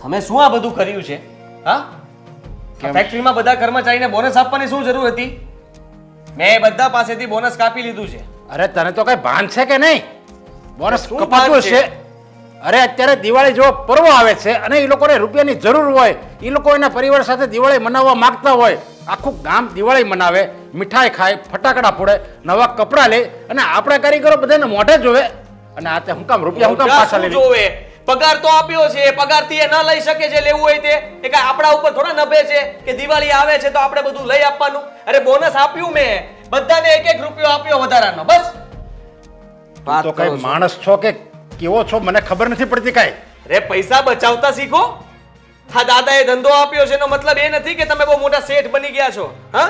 તમે શું આ બધું કર્યું છે? હા, ફેક્ટરીમાં બધા કર્મચારીને બોનસ આપવાની શું જરૂર હતી? મેં બધા પાસેથી બોનસ કાપી લીધું છે. અરે તને તો કઈ ભાન છે કે નહીં? બોનસ શું કપાતું ભાન હશે. અરે અત્યારે દિવાળી જેવો પર્વ આવે છે અને એ લોકોને રૂપિયાની જરૂર હોય, એ લોકો એના પરિવાર સાથે દિવાળી મનાવવા માંગતા હોય, આખું ગામ દિવાળી મનાવે, મીઠાઈ ખાય, ફટાકડા ફોડે, નવા કપડાં લે અને આપણા કારીગરો બધાને મોઢે જોવે. અને આ તે હું કામ રૂપિયા હું કામ પાછા શું લઈ જોવે? પગાર તો આપ્યો છે, પગારથી એ ન લઈ શકે જે લેવું હોય તે. એ કાંઈ આપણા ઉપર થોડા નભે છે કે દિવાળી આવે છે તો આપણે બધું લઈ આપવાનું. અરે બોનસ આપ્યું મેં, બધાને 1-1 રૂપિયો આપ્યો વધારાનો, બસ. તો કઈ માણસ છો કે કેવો છો મને ખબર નથી પડતી કાંઈ. અરે પૈસા બચાવતા શીખો. હા, દાદાએ ધંધો આપ્યો છે એનો મતલબ એ નથી કે તમે બહુ મોટા શેઠ બની ગયા છો. હા,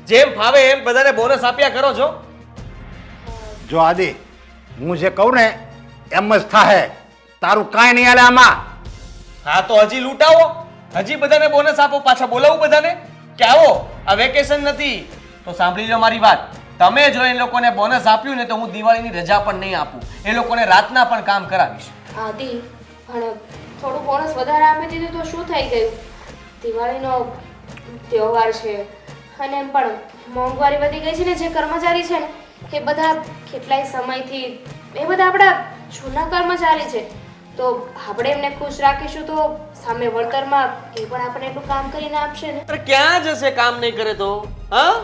જેમ ફાવે એમ બધાને બોનસ આપ્યા કરો છો. જો આદિ, હું જે કહું ને એમ જ થાહે. તારું કાંઈ નહીં હાલે આમાં. હા તો હજી લૂંટાવો, હજી બધાને બોનસ આપો, પાછા બોલાવું બધાને કે આવો, આ વેકેશન નથી. તો સાંભળી લો મારી વાત, તમે જો એ લોકોને બોનસ આપ્યું ને તો હું દિવાળીની રજા પણ નહીં આપું. એ લોકોને રાતના પણ કામ કરાવીશ. આદિ પણ થોડું બોનસ વધારે આપી દીધું તો શું થઈ ગયું? દિવાળીનો તહેવાર છે અને એમ પણ મોંઘવારી વધી ગઈ છે ને. જે કર્મચારી છે ને એ બધા કેટલાય સમયથી એ બધા આપણા જૂના કર્મચારી છે, તો આપણે એમને ખુશ રાખીશું તો સામે વળતરમાં એ પણ આપણે એટલું કામ કરીને આપશે ને. અરે ક્યાં જશે કામ નહીં કરે તો? હા,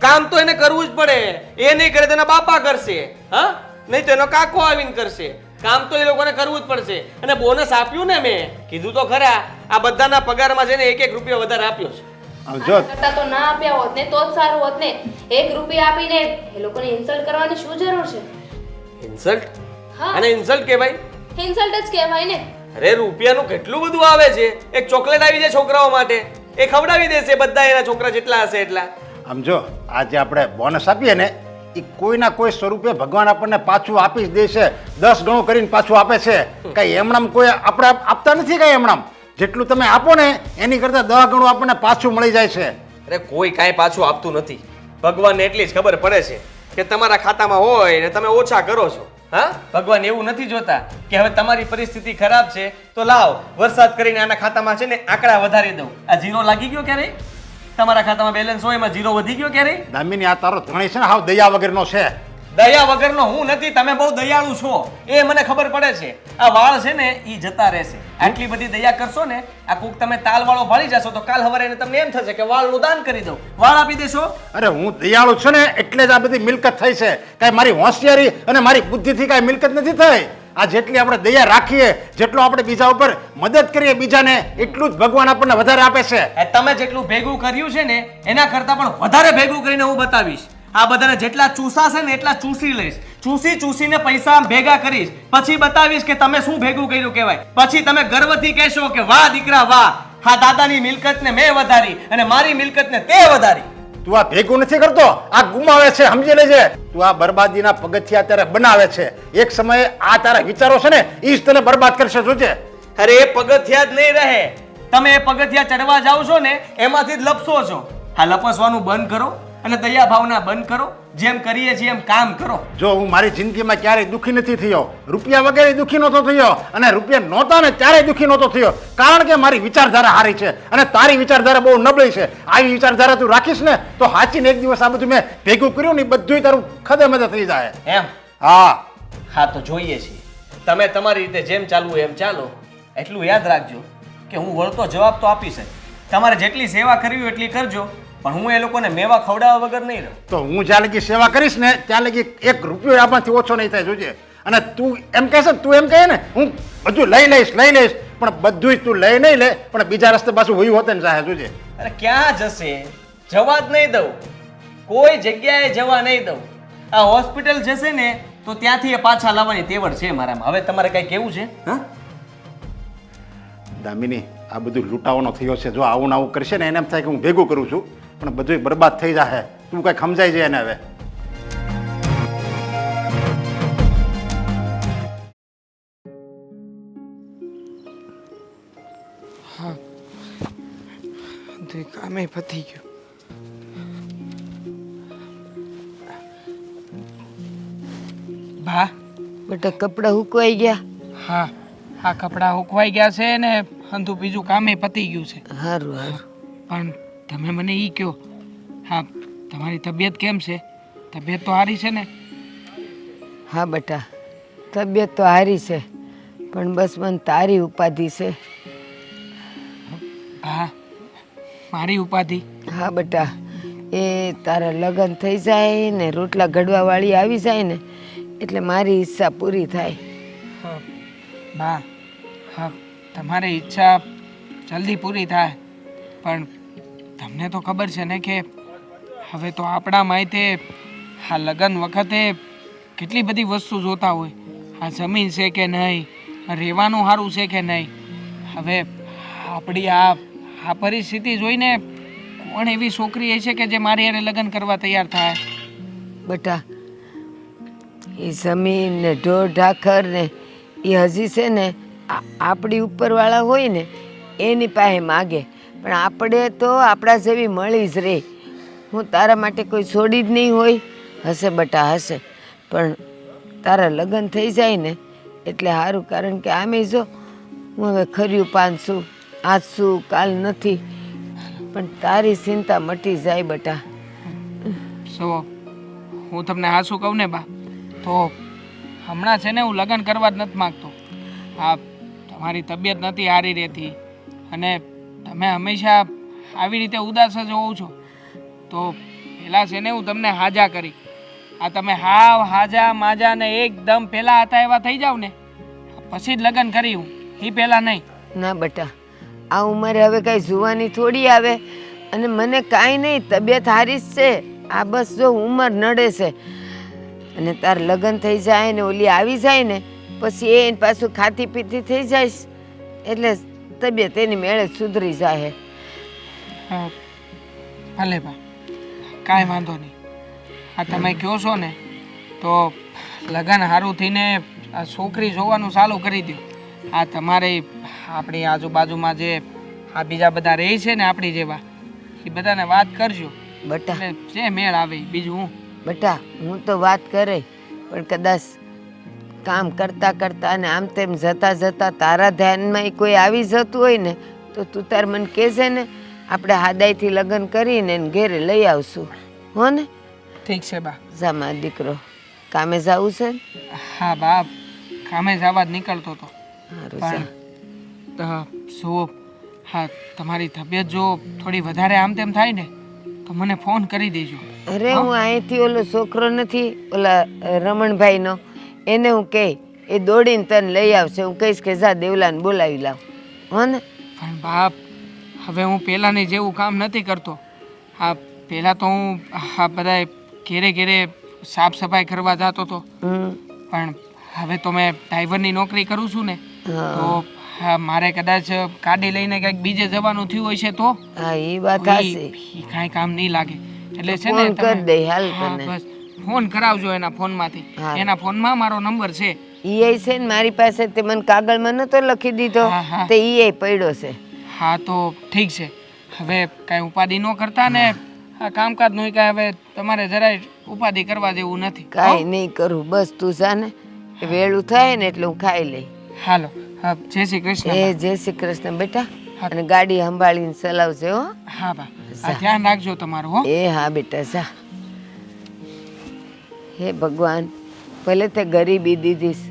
કામ તો એને કરવું જ પડે. એ નહીં કરે તો એના બાપા કરશે. હા, નહીં તો એનો કાકો આવીને કરશે. કામ તો એ લોકોને કરવું જ પડશે. અને બોનસ આપ્યું ને, મેં કીધું તો ખરા, આ બધાના પગારમાં છે ને 1-1 રૂપિયો વધારે આપ્યો છે. જો કરતા તો ના આપ્યા હોત ને તો જ સારું હોત ને. 1 રૂપિયા આપીને એ લોકોને ઇન્સલ્ટ કરવાની શું જરૂર છે? ઇન્સલ્ટ? હા, અને ઇન્સલ્ટ કહેવાય? ઇન્સલ્ટ જ કહેવાય ને. અરે રૂપિયાનું કેટલું બધું આવે છે. એક ચોકલેટ આવી જાય છોકરાઓ માટે, એ ખવડાવી દેશે બધા એના છોકરા જેટલા હશે એટલા. આમ જો આજે આપણે બોનસ આપીએ ને એ કોઈના કોઈ સ્વરૂપે ભગવાન આપણને પાછું આપી જ દે છે. 10 ગણું કરીને પાછું આપે છે. કઈ એમણામ કોઈ આપણે આપતા નથી. કઈ એમણામ જેટલું તમે આપો ને એની કરતા 10 ગણું આપણને પાછું મળી જાય છે. અરે કોઈ કાંઈ પાછું આપતું નથી. ભગવાનને એટલી જ ખબર પડે છે કે તમારા ખાતામાં હોય ને તમે ઓછા કરો છો. હા, ભગવાન એવું નથી જોતા કે હવે તમારી પરિસ્થિતિ ખરાબ છે તો લાવ વરસાદ કરીને આના ખાતામાં છે ને આંકડા વધારી દઉં. આ ઝીરો લાગી ગયો ક્યારે? તમારા ખાતામાં બેલેન્સ હોય એમાં ઝીરો વધી ગયો ક્યારે? દામિની, આ તારો ધણી છે ને હાવ દયા વગરનો છે. દયા વગરનો હું નથી, તમે બહુ દયાળુ છો એ મને ખબર પડે છે. આ વાળ છે ને એ જતા રહેશે. આટલી બધી દયા કરશો ને, આ કોક તમે તાલ વાળો ભાળી જશો તો કાલ સવારે તમને એમ થશે કે વાળનું દાન કરી દઉં, વાળ આપી દેશો. અરે હું દયાળુ છું ને એટલે જ આ બધી મિલકત થઈ છે. કાંઈ મારી હોશિયારી અને મારી બુદ્ધિથી કાંઈ મિલકત નથી થઈ. આ જેટલી આપણે દયા રાખીએ, જેટલો આપણે બીજા ઉપર મદદ કરીએ બીજાને, એટલું જ ભગવાન આપણને વધારે આપે છે. તમે જેટલું ભેગું કર્યું છે ને એના કરતા પણ વધારે ભેગું કરીને હું બતાવીશ. આ બધાને જેટલા ચૂસાશે ને એટલા ચૂસી લઈશ. ચૂસીને પૈસા ભેગા કરીશ, પછી બતાવીશ કે તમે શું ભેગું કર્યું કહેવાય. પછી તમે ગર્વથી કહેશો કે વાહ દીકરા વાહ, હા દાદાની મિલકતને મેં વધારી અને મારી મિલકતને તે વધારી. તું આ ભેગું નથી કરતો, આ ગુમાવે છે, સમજી લેજે. તું આ બરબાદીના પગથિયા અત્યારે બનાવે છે. એક સમયે આ તારા વિચારો છે ને એ જ તને બરબાદ કરશે, જોજે. અરે એ પગથિયા જ નહીં રહે. તમે એ પગથિયા ચડવા જાઓ છો ને એમાંથી જ લપસો છો. હા, લપસવાનું બંધ કરો અને દયા ભાવના બંધ કરો. જેમ કરીએ છીએ એમ કામ કરો. જો હું મારી જિંદગીમાં ક્યારેય દુઃખી નથી થયો. રૂપિયા વગેરે દુઃખી નહોતો થયો અને રૂપિયા નહોતા ને ત્યારે દુઃખી નહોતો થયો. કારણ કે મારી વિચારધારા સારી છે અને તારી વિચારધારા બહુ નબળી છે. આવી વિચારધારા તું રાખીશ ને તો સાચીને એક દિવસ આ બધું મેં ભેગું કર્યું ને બધું તારું ખદેમદે થઈ જાય. એમ? હા હા, તો જોઈએ છીએ. તમે તમારી રીતે જેમ ચાલવું એમ ચાલો. એટલું યાદ રાખજો કે હું વળતો જવાબ તો આપીશ જ. તમારે જેટલી સેવા કરવી હોય એટલી કરજો, પણ હું એ લોકોને મેવા ખવડાવવા વગર નહીં રહું. તો હું જ્યાં લગી સેવા કરીશ ને ત્યાં લગી 1 રૂપિયો આમાંથી ઓછો નહીં થાય, જોજે. અને તું એમ કહેશે તું એમ કહે ને હું બધું લઈ લઈશ, પણ બધું જ તું લઈ નહીં લે, પણ બીજા રસ્તે પાછું હોયું હોતે ને ચાહે, જોજે. અરે ક્યાં જશે? જવા જ નહીં દઉં. કોઈ જગ્યાએ જવા નહીં દઉં. આ હોસ્પિટલ જશે ને તો ત્યાંથી એ પાછા લાવવાની તેવડ છે મારામાં. હવે તમારે કઈ કેવું છે? હા, દામિની, આ બધું લૂંટાવાનો થયો છે. જો આવું આવું કરશે ને એને એમ થાય કે હું ભેગું કરું છું, પણ બધું બરબાદ થઈ જશે. તું કઈ સમજાઈ જાય એને હવે. હા, તો કામે પતી ગયું. ભા, બેટા કપડાં હુકવાઈ ગયા. હા, આ કપડાં હુકવાઈ ગયા છે ને અંધુ બીજું કામે પતી ગયું છે. સારું સારું. પણ તમે મને એ કહો, હા તમારી તબિયત કેમ છે? તબિયત તો સારી છે ને? હા બેટા, તબિયત તો સારી છે, પણ બસ મને તારી ઉપાધિ છે. હા, મારી ઉપાધિ? હા બેટા, એ તારા લગ્ન થઈ જાય ને રોટલા ઘડવાવાળી આવી જાય ને એટલે મારી ઈચ્છા પૂરી થાય. હા, બા, હા તમારી ઈચ્છા જલ્દી પૂરી થાય, પણ તમને તો ખબર છે ને કે હવે તો આપણા માથે આ લગ્ન વખતે કેટલી બધી વસ્તુ જોતા હોય. આ જમીન છે કે નહીં, રહેવાનું સારું છે કે નહીં. હવે આપણી આ પરિસ્થિતિ જોઈને કોણ એવી છોકરી છે કે જે મારી હારે લગ્ન કરવા તૈયાર થાય? બેટા, એ જમીન ને ઢોર ઢાખર ને એ હજી છે ને આપણી ઉપરવાળા હોય ને એની પાસે માગે, પણ આપણે તો આપણા જેવી મળી જ રહે. હું તારા માટે કોઈ છોડી જ નહીં હોય. હશે બેટા હશે, પણ તારા લગ્ન થઈ જાય ને એટલે સારું, કારણ કે આમે જો હું હવે ખર્યું પાન છું, આજ છું કાલ નથી, પણ તારી ચિંતા મટી જાય બેટા. સો હું તમને હા શું કહું ને બા, તો હમણાં છે ને હું લગ્ન કરવા જ નથી માગતો. આ તમારી તબિયત નથી સારી રહેતી અને તમે હંમેશા આવી રીતે ઉદાસ જ હોવ છો, તો પહેલાં છે ને હું તમને હાજા કરી, આ તમે હાવ હાજા માજા ને એકદમ પહેલાં હતા એવા થઈ જાવ ને પછી જ લગ્ન કરી. હું એ પહેલાં નહીં. ના બેટા, આ ઉંમરે હવે કાંઈ જુવાની થોડી આવે, અને મને કાંઈ નહીં, તબિયત સારી જ છે. આ બસ જો ઉંમર નડે છે, અને તાર લગ્ન થઈ જાય ને ઓલી આવી જાય ને પછી એ પાછું ખાતી પીતી થઈ જાય એટલે તબિયત એની મેળે જ સુધરી જાય. હા, ભલે બા, કાંઈ વાંધો નહીં. આ તમે કહો છો ને તો લગ્ન સારું થઈને આ છોકરી જોવાનું ચાલુ કરી દો. આ તમારે આપણી આજુબાજુમાં જે આ બીજા બધા રહે છે ને આપણી જેવા, એ બધાને વાત કરજો બેટા, એટલે જે મેળ આવે બીજું હું. બેટા હું તો વાત કરે, પણ કદાચ કામ કરતા કરતા ને આમ તેમ જતા જતા તારા ધ્યાનમાં કોઈ આવી જતું હોય ને તો તું તાર મને કહેજે ને, આપણે હાદાઈથી લગ્ન કરીને એને ઘેરે લઈ આવશું. હો ને? ઠીક છે બા. જા મારો દીકરો, કામે જવું છે ને? હા બા, કામે જવા જ નીકળતો હતો. સારું જા. પણ જુઓ, હા તમારી તબિયત જો થોડી વધારે આમ તેમ થાય ને તો મને ફોન કરી દેજો. અરે હું અહીંથી ઓલો છોકરો નથી ઓલા રમણભાઈનો, એને હું કહે એ દોડીને તને લઈ આવશે. હું કહીશ કે જા દેવલાને બોલાવી લાવ. હો ને? પણ બાપ, હવે હું પહેલાંની જેવું કામ નથી કરતો. હા, પહેલાં તો હું આ બધા ઘેરે ઘેરે સાફ સફાઈ કરવા જતો હતો, પણ હવે તો મેં ડ્રાઈવરની નોકરી કરું છું ને તો હા મારે કદાચ ગાડી લઈને કંઈક બીજે જવાનું થયું હોય છે તો હા એ વાત હાચી. કાંઈ કામ નહીં લાગે. એટલે છે ને ફોન કરી દે હાલ હા તને. બસ ફોન કરાવજો એના ફોનમાંથી. એના ફોનમાં મારો નંબર છે. ઈ છે ને મારી પાસે, તે મને કાગળમાં નતો લખી દીધો, હા, હા. તે ઈ પડ્યો છે. હા તો ઠીક છે. હવે કાંઈ ઉપાધિ ન કરતા ને આ કામકાજનું કાંઈ હવે તમારે જરાય ઉપાધિ કરવા જેવું નથી. કાંઈ નહીં કરું, બસ તું જા ને, વેળું થાય ને એટલે હું ખાઈ લઈ. હાલો, હા જય શ્રી કૃષ્ણ. એ જય શ્રી કૃષ્ણ બેટા, અને ગાડી સંભાળીને ચલાવજે હો. હા બા, આ ધ્યાન રાખજો તમારું હો. એ હા બેટા જા. હે ભગવાન, ભલે તે ગરીબી દીધીશ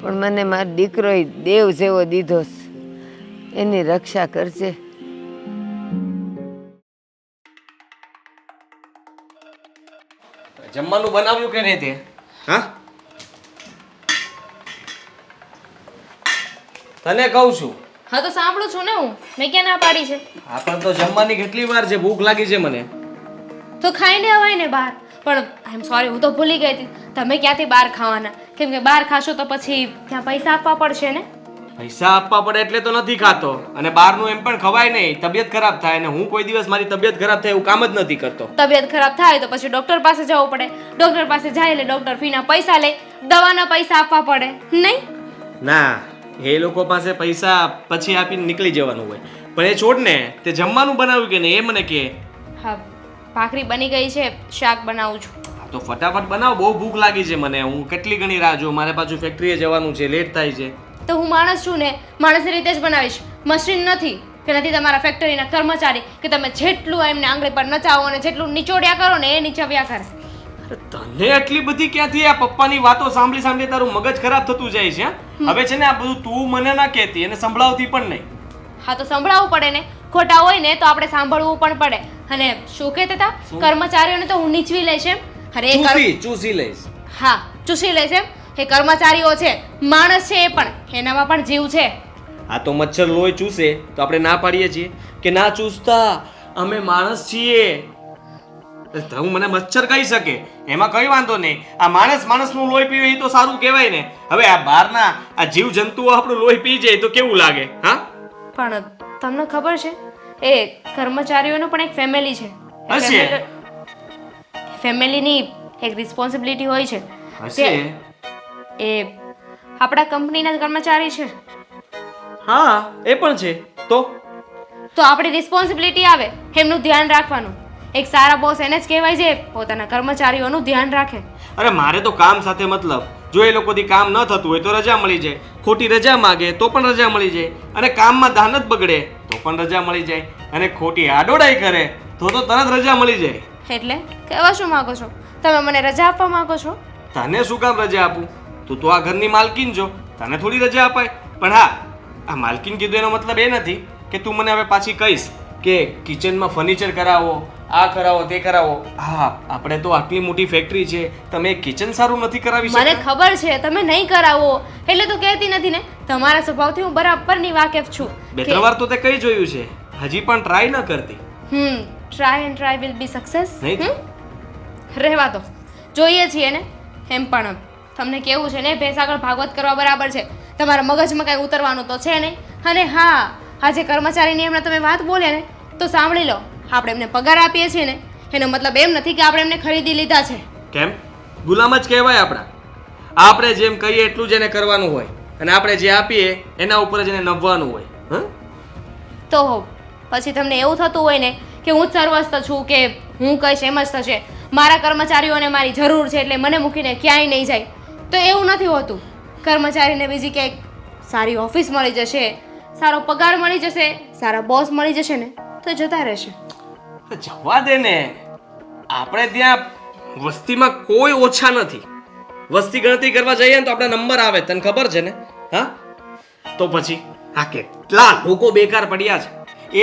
પણ મને મારો દીકરો દેવ જેવો દીધો છે, એની રક્ષા કરજે. જમવાનું બનાવ્યું કે નહીં તે? હા, તને કહું છું. હા તો સાંભળું છું ને હું, મેં ક્યાં ના પાડી છે? હા પણ તો જમવાની કેટલી વાર છે, ભૂખ લાગી છે મને. તો ખાઈને અવાય ને બહાર. પણ આઈ એમ સોરી, હું તો ભૂલી ગઈ હતી. તમે ક્યાંથી બહાર ખાવાના? કેમ કે બહાર ખાશો તો પછી ત્યાં પૈસા આપવા પડશે ને. પૈસા આપવા પડે એટલે તો નથી ખાતો, અને બહારનું એમ પણ ખવાય નહીં, તબિયત ખરાબ થાય. અને હું કોઈ દિવસ મારી તબિયત ખરાબ થાય એવું કામ જ નથી કરતો. તબિયત ખરાબ થાય તો પછી ડોક્ટર પાસે જવું પડે. ડોક્ટર પાસે જાય એટલે ડોક્ટર ફીના પૈસા લે, દવાના પૈસા આપવા પડે નહીં? ના, એ લોકો પાસે પૈસા પછી આપીને નીકળી જવાનું હોય. પણ એ છોડ ને, તે જમવાનું બનાવ્યું કે નહીં એ મને કહે. હા, ભાખરી બની ગઈ છે, શાક બનાવું છું. હા તો ફટાફટ બનાવ, બહુ ભૂખ લાગી છે મને. હું કેટલી ઘણી રાહ જોઉં, મારે પાછું ફેક્ટરીએ જવાનું છે, લેટ થાય છે. તો હું માણસ છું ને માણસની રીતે જ બનાવીશ, મશીન નથી કે નથી તમારા ફેક્ટરીના કર્મચારી કે તમે જેટલું એમને આંગળી પર નચાવો ને જેટલું નીચોડ્યા કરો ને એ નીચવ્યા કરે. અરે તને એટલી બધી ક્યાંથી આ પપ્પાની વાતો સાંભળી સાંભળી તારું મગજ ખરાબ થતું જાય છે હા? હવે છે ને આ બધું તું મને ના કહેતી અને સંભળાવતી પણ નહીં. હા તો સંભળાવવું પડે ને, ખોટા હોય ને તો આપણે સાંભળવું પણ પડે. અને શું કહેતા હતા? કર્મચારીઓને તો હું નીચવી લઈશ એમ? અરે એ ચૂસી લઈશ. હા ચૂસી લઈશ એમ? એ કર્મચારીઓ છે, માણસ છે, એ પણ એનામાં પણ જીવ છે. આ તો મચ્છર લોહી ચૂસે તો આપણે ના પાડીએ છીએ કે ના ચૂસતા, અમે માણસ છીએ. હું મને મચ્છર કહી શકે એમાં કઈ વાંધો નહીં. આ માણસનું લોહી પીવે એ તો સારું કહેવાય ને. હવે આ બહારના આ જીવ જંતુઓ આપણું લોહી પી જાય તો કેવું લાગે? હા પણ તમને ખબર છે એ કર્મચારીઓનું પણ એક ફેમિલી છે. હશે. ફેમિલીની એક રિસ્પોન્સિબિલિટી હોય છે. હશે. એ આપણા કંપનીના જ કર્મચારી છે. હા એ પણ છે. તો આપણી રિસ્પોન્સિબિલિટી આવે એમનું ધ્યાન રાખવાનું. એક સારા બોસ એને જ કહેવાય છે પોતાના કર્મચારીઓનું ધ્યાન રાખે. અરે મારે તો કામ સાથે મતલબ. જો એ લોકોથી કામ ન થતું હોય તો રજા મળી જાય, ખોટી રજા માગે તો પણ રજા મળી જાય, અને કામમાં ધ્યાન જ બગડે તો પણ રજા મળી જાય, અને ખોટી આડોડાઈ કરે તો તરત રજા મળી જાય. એટલે કહેવા શું માંગો છો? તમે મને રજા આપવા માંગો છો? તને શું કામ રજા આપું? તું તો આ ઘરની માલકીન છો, તને થોડી રજા અપાય. પણ હા, આ માલકીન કીધું એનો મતલબ એ નથી કે તું મને હવે પાછી કહીશ કે કિચનમાં ફર્નિચર કરાવો, આ કરાવો, તે કરાવો. હા, આપણે તો આટલી મોટી ફેક્ટરી છે, તમે કિચન સારું નથી કરાવી મને શકતા? ખબર છે તમે નહીં કરાવો એટલે તો કહેતી નથી ને. તમારા સ્વભાવથી હું બરાબરની વાકેફ છું. બે ત્રણ વાર તો તે કઈ જોયું છે, હજી પણ ટ્રાય ન કરતી. Try and try will be success. નહીં તો? રહેવા દો, જોઈએ છીએ ને. એમ પણ તમને કેવું છે ને, ભેંસ આગળ ભાગવત કરવા બરાબર છે. તમારા મગજમાં કાંઈ ઉતરવાનું તો છે નહીં. અને હા, આજે કર્મચારીની એમણે તમે વાત બોલે ને તો સાંભળી લો. આપણે એમને પગાર આપીએ છીએ ને એનો મતલબ એમ નથી કે આપણે એમને ખરીદી લીધા છે. કેમ? ગુલામ જ કહેવાય આપણા. આપણે જેમ કહીએ એટલું જ એને કરવાનું હોય, અને આપણે જે આપીએ એના ઉપર જ એને નભવાનું હોય. હા, તો પછી તમને એવું થતું હોય ને કે હું જ સર્વસ્થ છું, કે હું કહીશ એમ જ થશે, મારા કર્મચારીઓને મારી જરૂર છે એટલે મને મૂકીને ક્યાંય નહીં જાય. તો એવું નથી હોતું. કર્મચારીને બીજી ક્યાંક સારી ઓફિસ મળી જશે, સારો પગાર મળી જશે, સારા બોસ મળી જશે ને તો જતા રહેશે. જવા દે ને. આપણે ત્યાં વસ્તીમાં કોઈ ઓછા નથી. વસ્તી ગણતરી કરવા જઈએ ને તો આપણા નંબર આવે, તને ખબર છે ને? હા, તો પછી આ કેટલા લોકો બેકાર પડ્યા છે.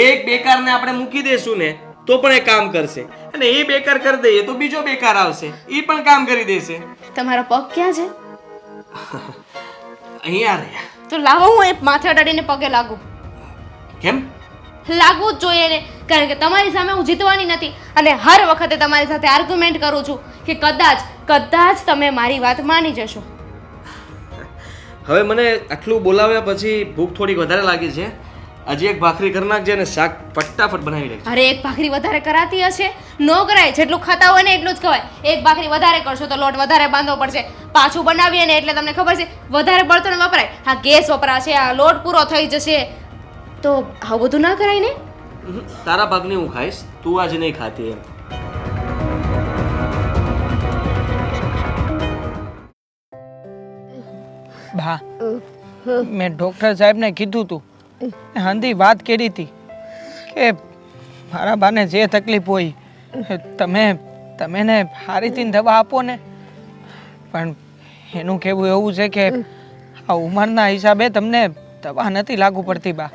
એક બેકારને આપણે મૂકી દેશું ને તો પણ એ કામ કરશે, અને એ બેકાર કરી દઈએ તો બીજો બેકાર આવશે, એ પણ કામ કરી દેશે. તમારા પગ ક્યાં છે? અહીંયા રહ્યા. તો લાવો હું એ માથે અડાડીને પગે લાગુ. કેમ? લાગવું જ જોઈએ ને, કારણ કે તમારી સામે હું જીતવાની નથી, અને હર વખતે તમારી સાથે આર્ગ્યુમેન્ટ કરું છું કે કદાચ તમે મારી વાત માની જશો. હવે મને આટલું બોલાવ્યા પછી ભૂખ થોડીક વધારે લાગી છે. હજી એક ભાખરી કરી નાખજે અને શાક ફટાફટ બનાવી લેજે. અરે એક ભાખરી વધારે કરાતી હશે? નો કરાય. જેટલું ખાતા હોય ને એટલું જ ખવાય. એક ભાખરી વધારે કરશો તો લોટ વધારે બાંધવો પડશે. પાછું બનાવીએ ને એટલે તમને ખબર છે વધારે બળતણ વપરાય, આ ગેસ વપરાશે, આ લોટ પૂરો થઈ જશે. તો આવું બધું ના કરાય ને. તારા ભાગની હું ખાઈશ, તું આજે નહીં ખાતી એમ. બા, મેં ડૉક્ટર સાહેબને કીધું હતું, હંધી વાત કરી હતી કે મારા બાને જે તકલીફ હોય તમે ને સારીથી દવા આપો ને. પણ એનું કહેવું એવું છે કે આ ઉંમરના હિસાબે તમને દવા નથી લાગુ પડતી બા.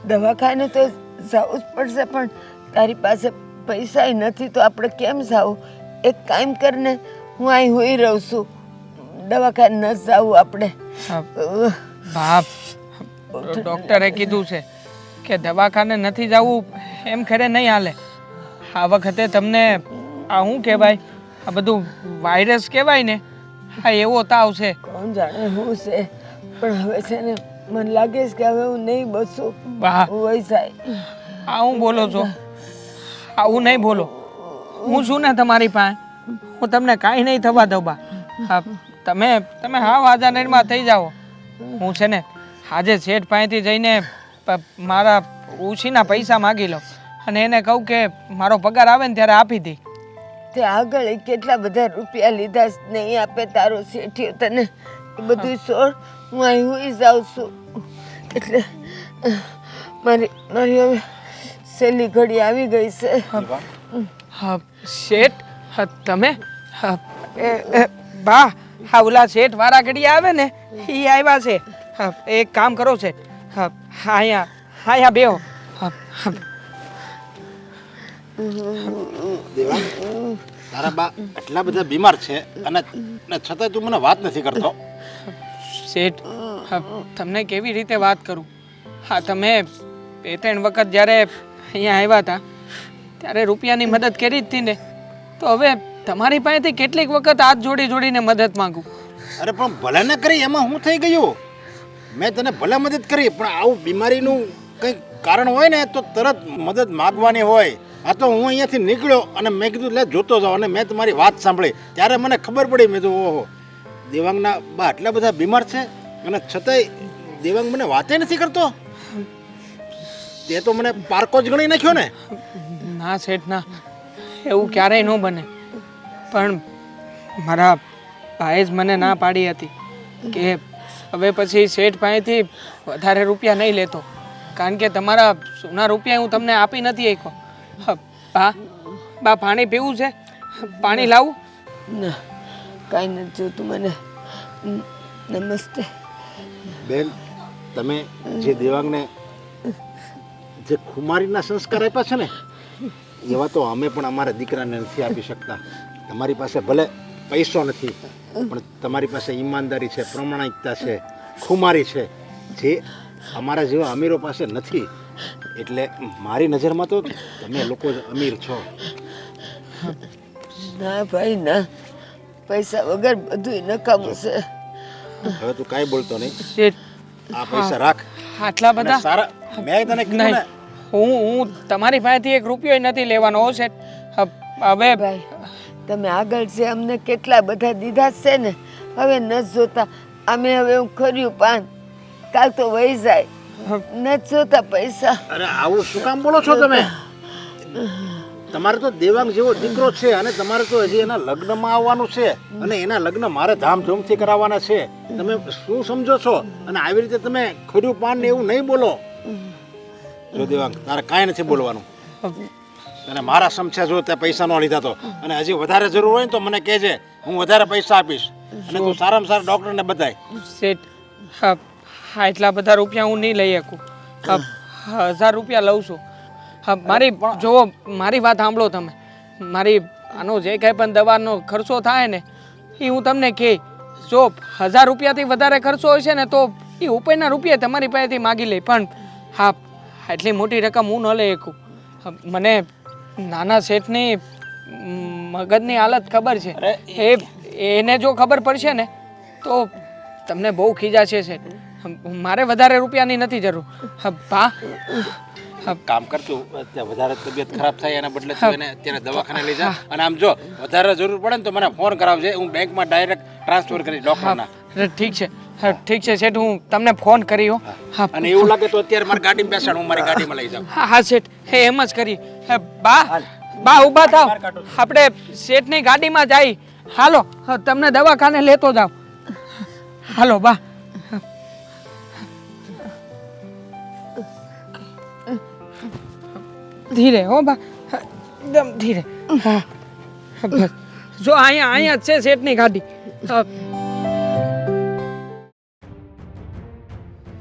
દવાખાને તો જવું જ પડશે, પણ તારી પાસે પૈસા નથી તો આપણે કેમ જાવું? એક કામ કરીને હું અહીં હોઈ રહું છું, દવાખાને ન જવું આપણે. બાપ, ડૉક્ટરે કીધું છે કે દવાખાને નથી જવું એમ ખરે નહીં હાલે. આ વખતે તમને આ શું કહેવાય, આ બધું વાયરસ કહેવાય ને, હા એવો તાવ છે. કોણ જાણે શું છે, પણ હવે છે ને મને લાગે છે કે હવે હું નહીં બસું. બા, વૈસાય આવું બોલો છો? આવું નહીં બોલો. હું છું ને તમારી પાસે, હું તમને કાંઈ નહીં થવા દઉં બા. હા, તમે હા વાજાનેરમાં થઈ જાઓ. હું છે ને આજે શેઠ પાસેથી જઈને મારા ઉછીના પૈસા માગી લઉં, અને એને કહું કે મારો પગાર આવે ને ત્યારે આપી દે. તે આગળ કેટલા બધા રૂપિયા લીધા છે, નહીં આપે તારો શેઠિયો તને, એ બધું છોડ, હું અહીં હોઈ જાઉં છું. એટલે મારી મારી હવે છેલ્લી ઘડી આવી ગઈ છે. હા શેઠ, હા તમે, હા બા, હા ઓલા શેઠ વાળા ઘડી આવે ને એ આવ્યા છે. હા એક કામ કરો છે, હા અહીંયા બેહો. હા હા તારા બા એટલા બધા બીમાર છે અને છતાંય તું મને વાત નથી કરતો. શેઠ, હા તમને કેવી રીતે વાત કરું? હા તમે 2-3 વખત જ્યારે અહીંયા આવ્યા હતા ત્યારે રૂપિયાની મદદ કરી જ હતી ને, તો હવે તમારી પાસેથી કેટલીક વખત હાથ જોડીને મદદ માંગુ. અરે પણ ભલે ને કરી એમાં હું થઈ ગયું? મેં તને ભલે મદદ કરી, પણ આવું બીમારીનું કંઈક કારણ હોય ને તો તરત મદદ માગવાની હોય. આ તો હું અહીંયાથી નીકળ્યો અને મેં કીધું લે જોતો જાઉં, અને મેં તમારી વાત સાંભળી ત્યારે મને ખબર પડી. મેં તો ઓહો, દેવાંગના બા આટલા બધા બીમાર છે અને છતાંય દેવાંગ મને વાતે નથી કરતો. તે તો મને પારકો જ ગણી નાખ્યો ને. ના શેઠ ના, એવું ક્યારેય ન બને. પણ મારા ભાઈએ જ મને ના પાડી હતી કે હવે પછી શેઠ પાસેથી વધારે રૂપિયા નહીં લેતો, કારણ કે તમારા સોના રૂપિયા હું તમને આપી નથી શક્યો. બા પાણી પીવું છે? પાણી લાવું? ના, કાંઈ નથી જોતું મને. નમસ્તે. બેન, તમે જે દેવાંગને જે ખુમારીના સંસ્કાર આપ્યા છે ને, એવા તો અમે પણ અમારા દીકરાને નથી આપી શકતા. તમારી પાસે ભલે પૈસો નથી, પણ તમારી પાસે ઈમાનદારી છે, પ્રમાણિકતા છે, ખુમારી છે, જે અમારા જેવા અમીરો પાસે નથી. એટલે મારી નજરમાં તો તમે લોકો જ અમીર છો. ના ભાઈ ના, પૈસા વગર બધું નકામું છે. હવે તું કાંઈ બોલતો નહીં. શેઠ, આ પૈસા રાખ. આટલા અને બધા સારા મેં તને કીધું નહીં, ને. હું તમારી પાસેથી એક રૂપિયો નથી લેવાનો હો શેઠ. હવે ભાઈ, તમે આગળ જે અમને કેટલા બધા દીધા છે ને, હવે નથી જોતા. અમે હવે હું ખર્યું પાન, કાલ તો વહી જાય. નથી જોતા પૈસા. અરે આવું શું કામ બોલો છો તમે? તમારે તો દેવાંગ જેવો દીકરો છે અને તમારે તો હજી એના લગ્નમાં આવવાનું છે, અને એના લગ્ન મારે ધામધૂમથી કરાવવાના છે. તમે શું સમજો છો? અને આવી રીતે તમે ખર્યું પાન ને એવું નહીં બોલો. જો દેવાંગ, તારે કાંઈ નથી બોલવાનું. અને મારા સમસ્યા જો ત્યાં પૈસા ન લીધા તો, અને હજી વધારે જરૂર હોય ને તો મને કહેજે, હું વધારે પૈસા આપીશ. અને તું સારામાં સારા ડૉક્ટરને બતાય. શેઠ, હા એટલા બધા રૂપિયા હું નહીં લઈ શકું. 1000 રૂપિયા લઉં છું. હા મારી જુઓ, મારી વાત સાંભળો તમે. મારી આનો જે કાંઈ પણ દવાનો ખર્ચો થાય ને એ હું તમને કહે. જો 1000 રૂપિયાથી વધારે ખર્ચો હોય છે ને તો એ ઉપરના રૂપિયા તમારી પાસેથી માગી લે, પણ હા એટલી મોટી રકમ હું ન લઈ શકું. મને નાના શેઠની મગજની હાલત ખબર છે. એને જો ખબર પડશે ને તો તમને બહુ ખીજાશે શેઠ. મારે વધારે રૂપિયાની નથી જરૂર. બા કામ કરતું અત્યારે વધારે તબિયત ખરાબ થાય એના બદલે તું એને અત્યારે દવાખાને લઈ જા. અને આમ જો વધારે જરૂર પડે ને તો મને ફોન કરાવજે, હું બેંકમાં ડાયરેક્ટ ટ્રાન્સફર કરીશ ડૉક્ટરના. ઠીક છે, ઠીક છે શેઠ, હું તમને ફોન કર્યો. હા અને એવું લાગે તો અત્યારે મારી ગાડીમાં બેસાડ, હું મારી ગાડીમાં લઈ જાઉં. હા શેઠ, એમ જ કરી. બા ઊભા થાવ, આપણે શેઠની ગાડીમાં જઈ. હાલો, તમને દવાખાને લેતો જાવ. હાલો બા. ધીરે હો બા, એકદમ ધીરે. હા બસ, જો અહીંયા જ છે શેઠની ગાડી.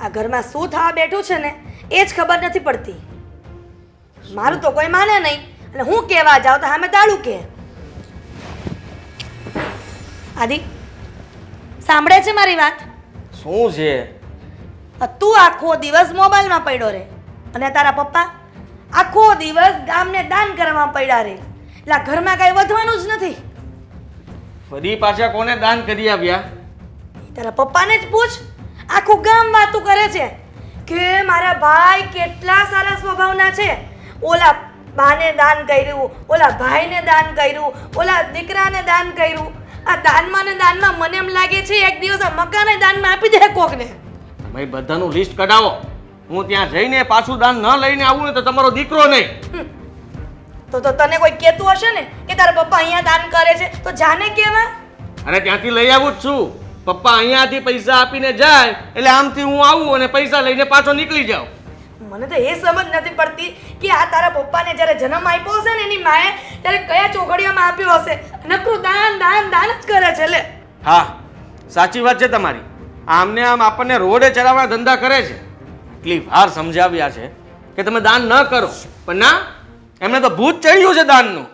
આ ઘરમાં શું થવા બેઠું છે ને એ જ ખબર નથી પડતી. મારું તો કોઈ માને નહીં, અને હું કહેવા જાઉં તો સામે તાળું કે. આદિ, સાંભળે છે મારી વાત? શું છે? તું આખો દિવસ મોબાઈલમાં પડ્યો રહે, અને તારા પપ્પા આખો દિવસ ગામને દાન કરવામાં પડ્યા રહે. એટલે આ ઘરમાં કાંઈ વધવાનું જ નથી. ફરી પાછા કોને દાન કરી આવ્યા? તારા પપ્પાને જ પૂછ. આખું ગામ વાતું કરે છે કે મારા ભાઈ કેટલા સારા સ્વભાવના છે. ઓલા બાને દાન કર્યું, ઓલા ભાઈને દાન કર્યું, ઓલા દીકરાને દાન કર્યું. આ દાનમાં ને દાનમાં મને એમ લાગે છે એક દિવસ આ મકાને દાનમાં આપી દે કોકને. ભાઈ બધાનું લિસ્ટ કઢાવો. હું ત્યાં જઈને પાછું દાન ન લઈને આવું ને તો તમારો દીકરો નહીં. તો તો તને કોઈ કહેતું હશે ને કે તારા પપ્પા અહીંયા દાન કરે છે તો જાને કેવા. અરે ત્યાંથી લઈ આવું જ છું. પપ્પા અહીંયાથી પૈસા આપીને જાય એટલે આમથી હું આવું અને પૈસા લઈને પાછો નીકળી જાઉં. મને તો એ સમજ નથી પડતી કે આ તારા પપ્પાને જ્યારે જન્મ આપ્યો હશે ને એની માએ ત્યારે કયા ચોઘડિયામાં આપ્યો હશે. નકરું દાન દાન દાન જ કરે છે લે. હા, સાચી વાત છે તમારી. આમને આમ આપણને રોડે ચડાવવા ધંધા કરે છે. એટલી વાર સમજાવ્યા છે કે તમે દાન ન કરો, પણ ના, એમને તો ભૂત ચડ્યું છે દાનનું.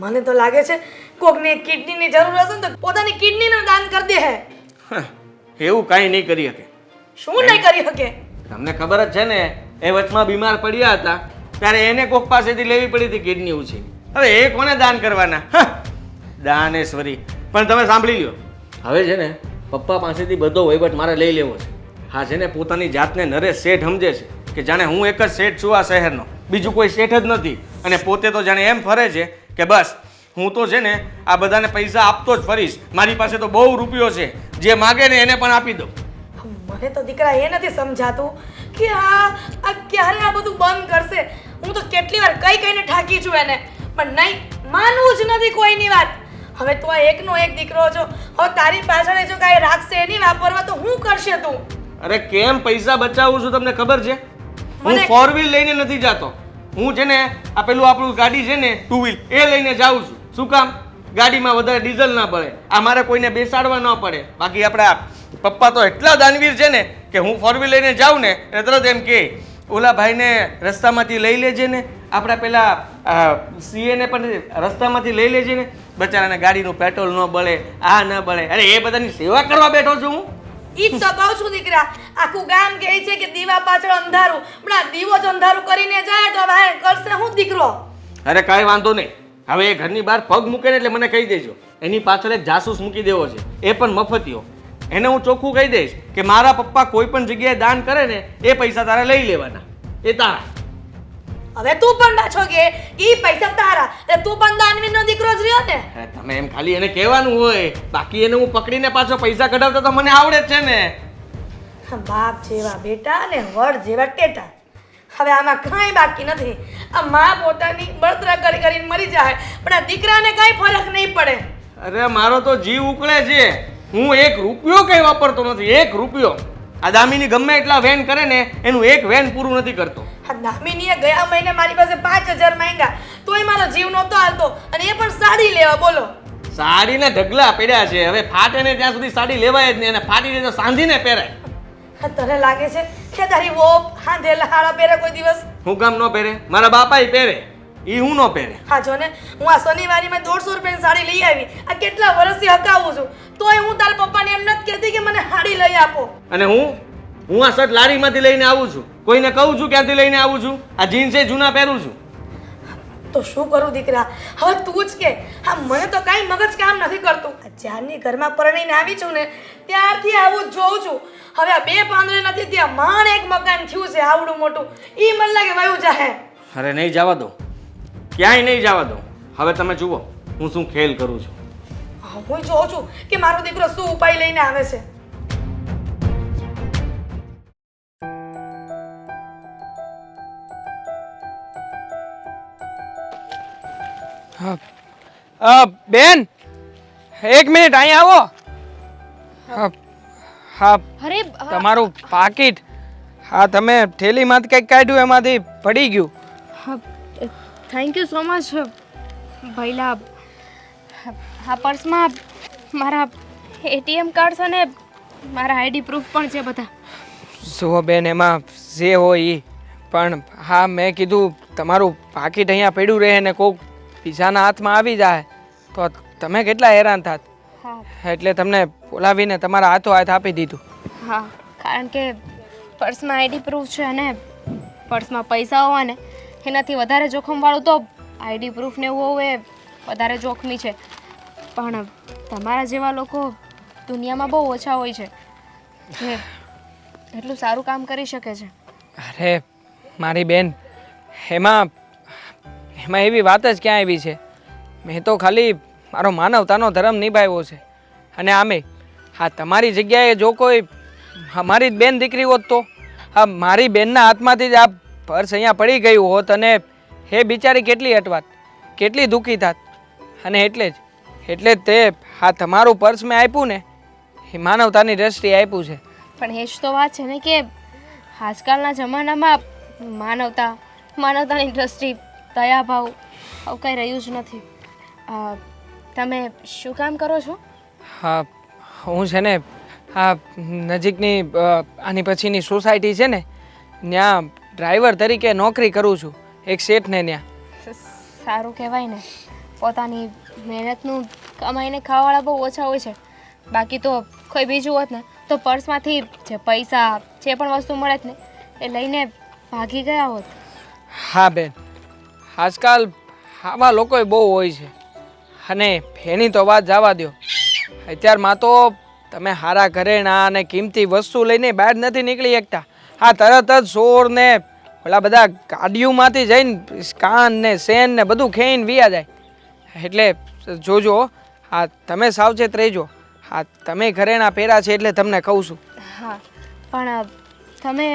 મને તો લાગે છે કોકને કિડનીની જરૂર હશે ને તો પોતાની કિડનીનું દાન કરી દે હે. એવું કાંઈ નહીં કરી શકે. શું નહીં કરી શકે? તમને ખબર જ છે ને, એ વચમાં બીમાર પડ્યા હતા ત્યારે એને કોક પાસેથી લેવી પડી હતી કિડની ઉછી. હવે એ કોને દાન કરવાના? દાનેશ્વરી. પણ તમે સાંભળી લો, હવે છે ને પપ્પા પાસેથી બધો વહીવટ મારે લઈ લેવો છે. હા છે ને, પોતાની જાતને નરેશ શેઠ સમજે છે કે જાણે હું એક જ શેઠ છું આ શહેરનો, બીજું કોઈ શેઠ જ નથી. અને પોતે તો જાણે એમ ફરે છે કે બસ હું તો છે ને આ બધાને પૈસા આપતો જ ફરીશ, મારી પાસે તો બહુ રૂપિયો છે, જે માગે ને એને પણ આપી દઉં. મને તો દીકરા એ નથી સમજાતું કે આ ક્યારે આ બધું બંધ કરશે. હું તો કેટલી વાર કઈને ઠાકી છું એને, પણ નહીં, માનવું જ નથી કોઈની વાત. હવે તું આ એકનો એક દીકરો છો, હવે તારી પાછળ જો કાંઈ રાખશે એની વાપરવા તો હું કરશે તું? અરે કેમ પૈસા બચાવું છું તમને ખબર છે? હું ફોર વ્હીલ લઈને નથી જતો. હું છે ને આ પેલું આપણું ગાડી છે ને ટુ વ્હીલ એ લઈને જાઉં છું. શું કામ? ગાડીમાં વધારે ડીઝલ ના પડે, આ મારે કોઈને બેસાડવા ન પડે. બાકી આપણા પપ્પા તો એટલા દાનવીર છે ને કે હું ફોર વ્હીલ લઈને જાઉં ને એટલે તરત એમ કે ઓલા ભાઈને રસ્તામાંથી લઈ લેજે ને, આપણા પેલા સીએ ને પણ રસ્તામાંથી લઈ લેજે ને, બચારાને ગાડીનું પેટ્રોલ ન બળે, આ ન બળે. અરે એ બધાની સેવા કરવા બેઠો છું હું. ઈ જ તો કહું છું દીકરા, આખું ગામ કહે છે કે દીવા પાછળ અંધારું, પણ આ દીવો જ અંધારું કરીને જાય તો ભાઈ કરશે હું દીકરો? અરે કાંઈ વાંધો નહીં, હવે એ ઘરની બહાર પગ મૂકે ને એટલે મને કહી દેજો. એની પાછળ એક જાસૂસ મૂકી દેવો છે, એ પણ મફતિયો. એને હું ચોખ્ખું કહી દઈશ કે મારા પપ્પા કોઈ પણ જગ્યાએ દાન કરે ને એ પૈસા તારે લઈ લેવાના, એ તારા. હવે તું પણ પાછો કે ઈ પૈસા તારા, એટલે તું પણ દાનવીરનો દીકરો જ રહ્યો ને. તમે એમ ખાલી એને કહેવાનું હોય, બાકી એને હું પકડીને પાછો પૈસા કઢાવતો તો મને આવડે જ છે ને. બાપ જેવા બેટા અને વડ જેવા ટેટા. હવે આમાં કાંઈ બાકી નથી. આ માં પોતાની બળતરા કરી કરીને મરી જાય, પણ આ દીકરાને કાંઈ ફરક નહીં પડે. અરે મારો તો જીવ ઉકળે છે. હું એક રૂપિયો કઈ વાપરતો નથી, એક રૂપિયો. આ દામિની ગમે એટલા વેન કરે ને એનું એક વેન પૂરું નથી કરતો. આ દામિનીએ ગયા મહિને મારી પાસે 5000 માંગ્યા, તોય મારો જીવ નહોતો હાલતો, અને એ પણ સાડી લેવા. બોલો, સાડીને ઢગલા પડ્યા છે. હવે ફાટે ને ત્યાં સુધી સાડી લેવાય જ નહીં, અને ફાટી જાય તો સાંધીને પહેરાય. તને લાગે છે કે તારી વો હાંધેલા હાડા પહેરે કોઈ દિવસ? હું કામ ન પહેરે? મારા બાપાય પહેરે, ઈ હું ન પહેરે. હા જો ને, હું આ શનિવારીમાં 150 રૂપિયાની સાડી લઈ આવી. આ કેટલા વર્ષથી હકાવું છું, તોય હું તારા પપ્પાને એમ નથી કહેતી કે મને સાડી લઈ આપો. અને હું આ શર્ટ લારીમાંથી લઈને આવું છું, કોઈને કહું છું ક્યાંથી લઈને આવું છું, આ જીન્સ એ જૂના પહેરું છું. તો શું કરું દીકરા? હવે તું જ કે. હા, મને તો કાંઈ મગજ કામ નથી કરતું. જ્યારની ઘરમાં પરણીને આવી છું ને ત્યારથી આવું જ જોઉં છું. હવે આ 2 પાંદડે નથી ત્યાં માંડ એક મકાન થયું છે આવડું મોટું, ઈ મને લાગે વયું જાહે. અરે નહીં જવા દો, ક્યાંય નહીં જવા દો. હવે તમે જુઓ હું શું ખેલ કરું છું. હું જોઉં છું કે મારો દીકરો શું ઉપાય લઈને આવે છે. બેન, એક મિનિટ અહીં આવો. હા, અરે તમારું પાકીટ. હા, તમે થેલીમાંથી કંઈક કાઢ્યું એમાંથી પડી ગયું. થેન્ક યુ સો મચ ભૈલા. હા, પર્સમાં મારા એટીએમ કાર્ડ છે ને મારા આઈડી પ્રૂફ પણ છે બધા. જુઓ બેન, એમાં જે હોય એ. પણ હા, મેં કીધું તમારું પાકીટ અહીંયા પડ્યું રહે ને કોઈક બીજાના હાથમાં આવી જાય તો તમે કેટલા હેરાન થાત. હા, એટલે તમને બોલાવીને તમારા હાથો હાથ આપી દીધું. હા, કારણ કે પર્સમાં આઈડી પ્રૂફ છે અને પર્સમાં પૈસા હોવા ને એનાથી વધારે જોખમવાળું તો આઈડી પ્રૂફ ને એવું હોવું એ વધારે જોખમી છે. પણ તમારા જેવા લોકો દુનિયામાં બહુ ઓછા હોય છે જે એટલું સારું કામ કરી શકે છે. અરે મારી બેન, એમાં એવી વાત જ ક્યાં આવી છે? મેં તો ખાલી મારો માનવતાનો ધર્મ નિભાવ્યો છે. અને આમે હા, તમારી જગ્યાએ જો કોઈ અમારી જ બેન દીકરી હોત તો હા, મારી બેનના હાથમાંથી જ આ પર્સ અહીંયા પડી ગયું હોત અને હે બિચારી કેટલી અટવાત, કેટલી દુઃખી થાત. અને એટલે જ તે આ તમારું પર્સ મેં આપ્યું ને એ માનવતાની દ્રષ્ટિએ આપ્યું છે. પણ એ જ તો વાત છે ને કે આજકાલના જમાનામાં માનવતાની દ્રષ્ટિ, દયાભાવ આવું કંઈ રહ્યું જ નથી. તમે શું કામ કરો છો? હા, હું છે ને આ નજીકની આની પછીની સોસાયટી છે ને ત્યાં ડ્રાઈવર તરીકે નોકરી કરું છું એક શેઠને ત્યાં. સારું કહેવાય ને. પોતાની મહેનતનું કમાઈને ખાવાવાળા બહુ ઓછા હોય છે. બાકી તો કોઈ બીજું હોત ને તો પર્સમાંથી જે પૈસા જે પણ વસ્તુ મળે ને એ લઈને ભાગી ગયા હોત. હા બેન, આજકાલ આવા લોકો બહુ હોય છે. અને એની તો વાત જવા દો. અત્યારમાં તો તમે સારા ઘરેણા અને કિંમતી વસ્તુ લઈને બહાર નથી નીકળી શકતા. આ તરત જ ચોર ને ઓલા બધા ગાડીઓમાંથી જઈને કાન ને સેન ને બધું ખેઈને વિયા જાય. એટલે જોજો, હા તમે સાવચેત રહેજો. હા, તમે ઘરેણા પહેર્યા છે એટલે તમને કહું છું. હા, પણ તમે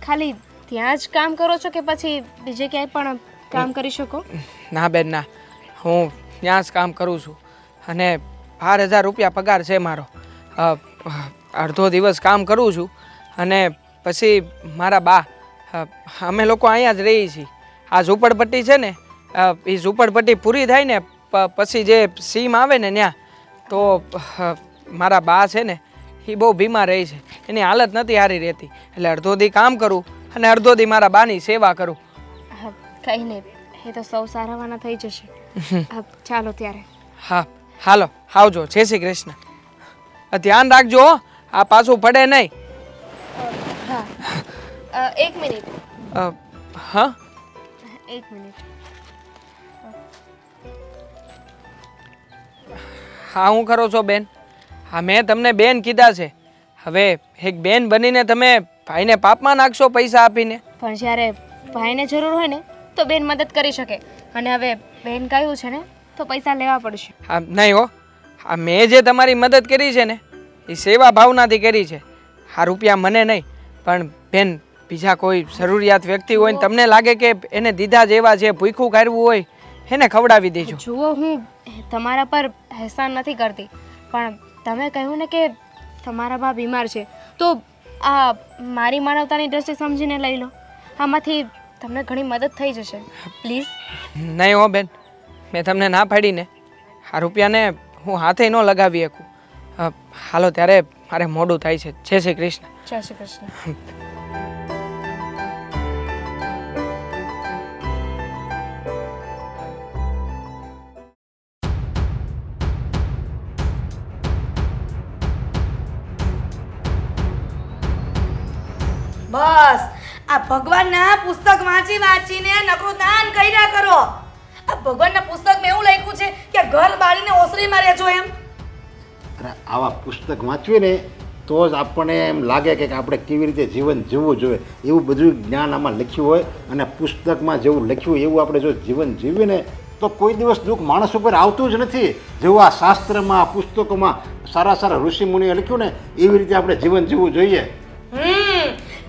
ખાલી ત્યાં જ કામ કરો છો કે પછી બીજે ક્યાંય પણ કામ કરી શકો? ના બેન ના, હું ત્યાં જ કામ કરું છું અને 12,000 રૂપિયા પગાર છે મારો. અડધો દિવસ કામ કરું છું અને પછી મારા બા અમે લોકો અહીંયા જ રહીએ છીએ. આ ઝૂંપડપટ્ટી છે ને એ ઝૂંપડપટ્ટી પૂરી થાય ને પછી જે સીમ આવે ને ત્યાં તો મારા બા છે ને એ બહુ બીમાર રહી છે. એની હાલત નથી સારી રહેતી. એટલે અડધો દી કામ કરું અને અડધો દી મારા બાની સેવા કરું. કંઈ નહીં, એ તો સૌ સારાવાના થઈ જશે. ચાલો ત્યારે. હા હાલો, આવજો. જય શ્રી કૃષ્ણ. ધ્યાન રાખજો, આ પાછું પડે નહીં. હા, એક મિનિટ. હા, એક મિનિટ. હા, હું કરો છો બેન? હા, મેં તમને બેન કીધા છે. હવે એક બેન બનીને તમે ભાઈને પાપમાં નાખશો પૈસા આપીને? પણ જ્યારે ભાઈને જરૂર હોય ને તો બેન મદદ કરી શકે. અને હવે બેન કહ્યું છે ને તો પૈસા લેવા પડશે. હા નહીં હો, આ મેં જે તમારી મદદ કરી છે ને એ સેવા ભાવનાથી કરી છે. આ રૂપિયા મને નહીં પણ બેન બીજા કોઈ જરૂરિયાત વ્યક્તિ હોય ને તમને લાગે કે એને દીધા જેવા છે, ભૂખ્યું કાઢવું હોય એને ખવડાવી દેજો. જુઓ, હું તમારા પર અહેસાન નથી કરતી, પણ તમે કહ્યું ને કે તમારા બા બીમાર છે તો આ મારી માનવતાની દ્રષ્ટિ સમજીને લઈ લો. આમાંથી તમને ઘણી મદદ થઈ જશે. પ્લીઝ. નહીં હો બેન, મેં તમને ના પાડીને આ રૂપિયાને હું હાથે ન લગાવી શકું. હાલો ત્યારે મારે મોડું થાય છે. જય શ્રી કૃષ્ણ. જય શ્રી કૃષ્ણ. બસ આ ભગવાનના પુસ્તક વાંચીને નકરું દાન કર્યા કરો. આ ભગવાનના પુસ્તકમાં એવું લખ્યું છે કે ઘર બાળીને ઓસરીમાં રહેજો એમ. અને આવા પુસ્તક વાંચવીએ ને તો જ આપણને એમ લાગે કે આપણે કેવી રીતે જીવન જીવવું જોઈએ એવું બધું જ્ઞાન આમાં લખ્યું હોય. અને પુસ્તકમાં જેવું લખ્યું એવું આપણે જો જીવન જીવીએ ને તો કોઈ દિવસ દુઃખ માણસ ઉપર આવતું જ નથી. જેવું આ શાસ્ત્રમાં પુસ્તકોમાં સારા સારા ઋષિમુનિએ લખ્યું ને એવી રીતે આપણે જીવન જીવવું જોઈએ.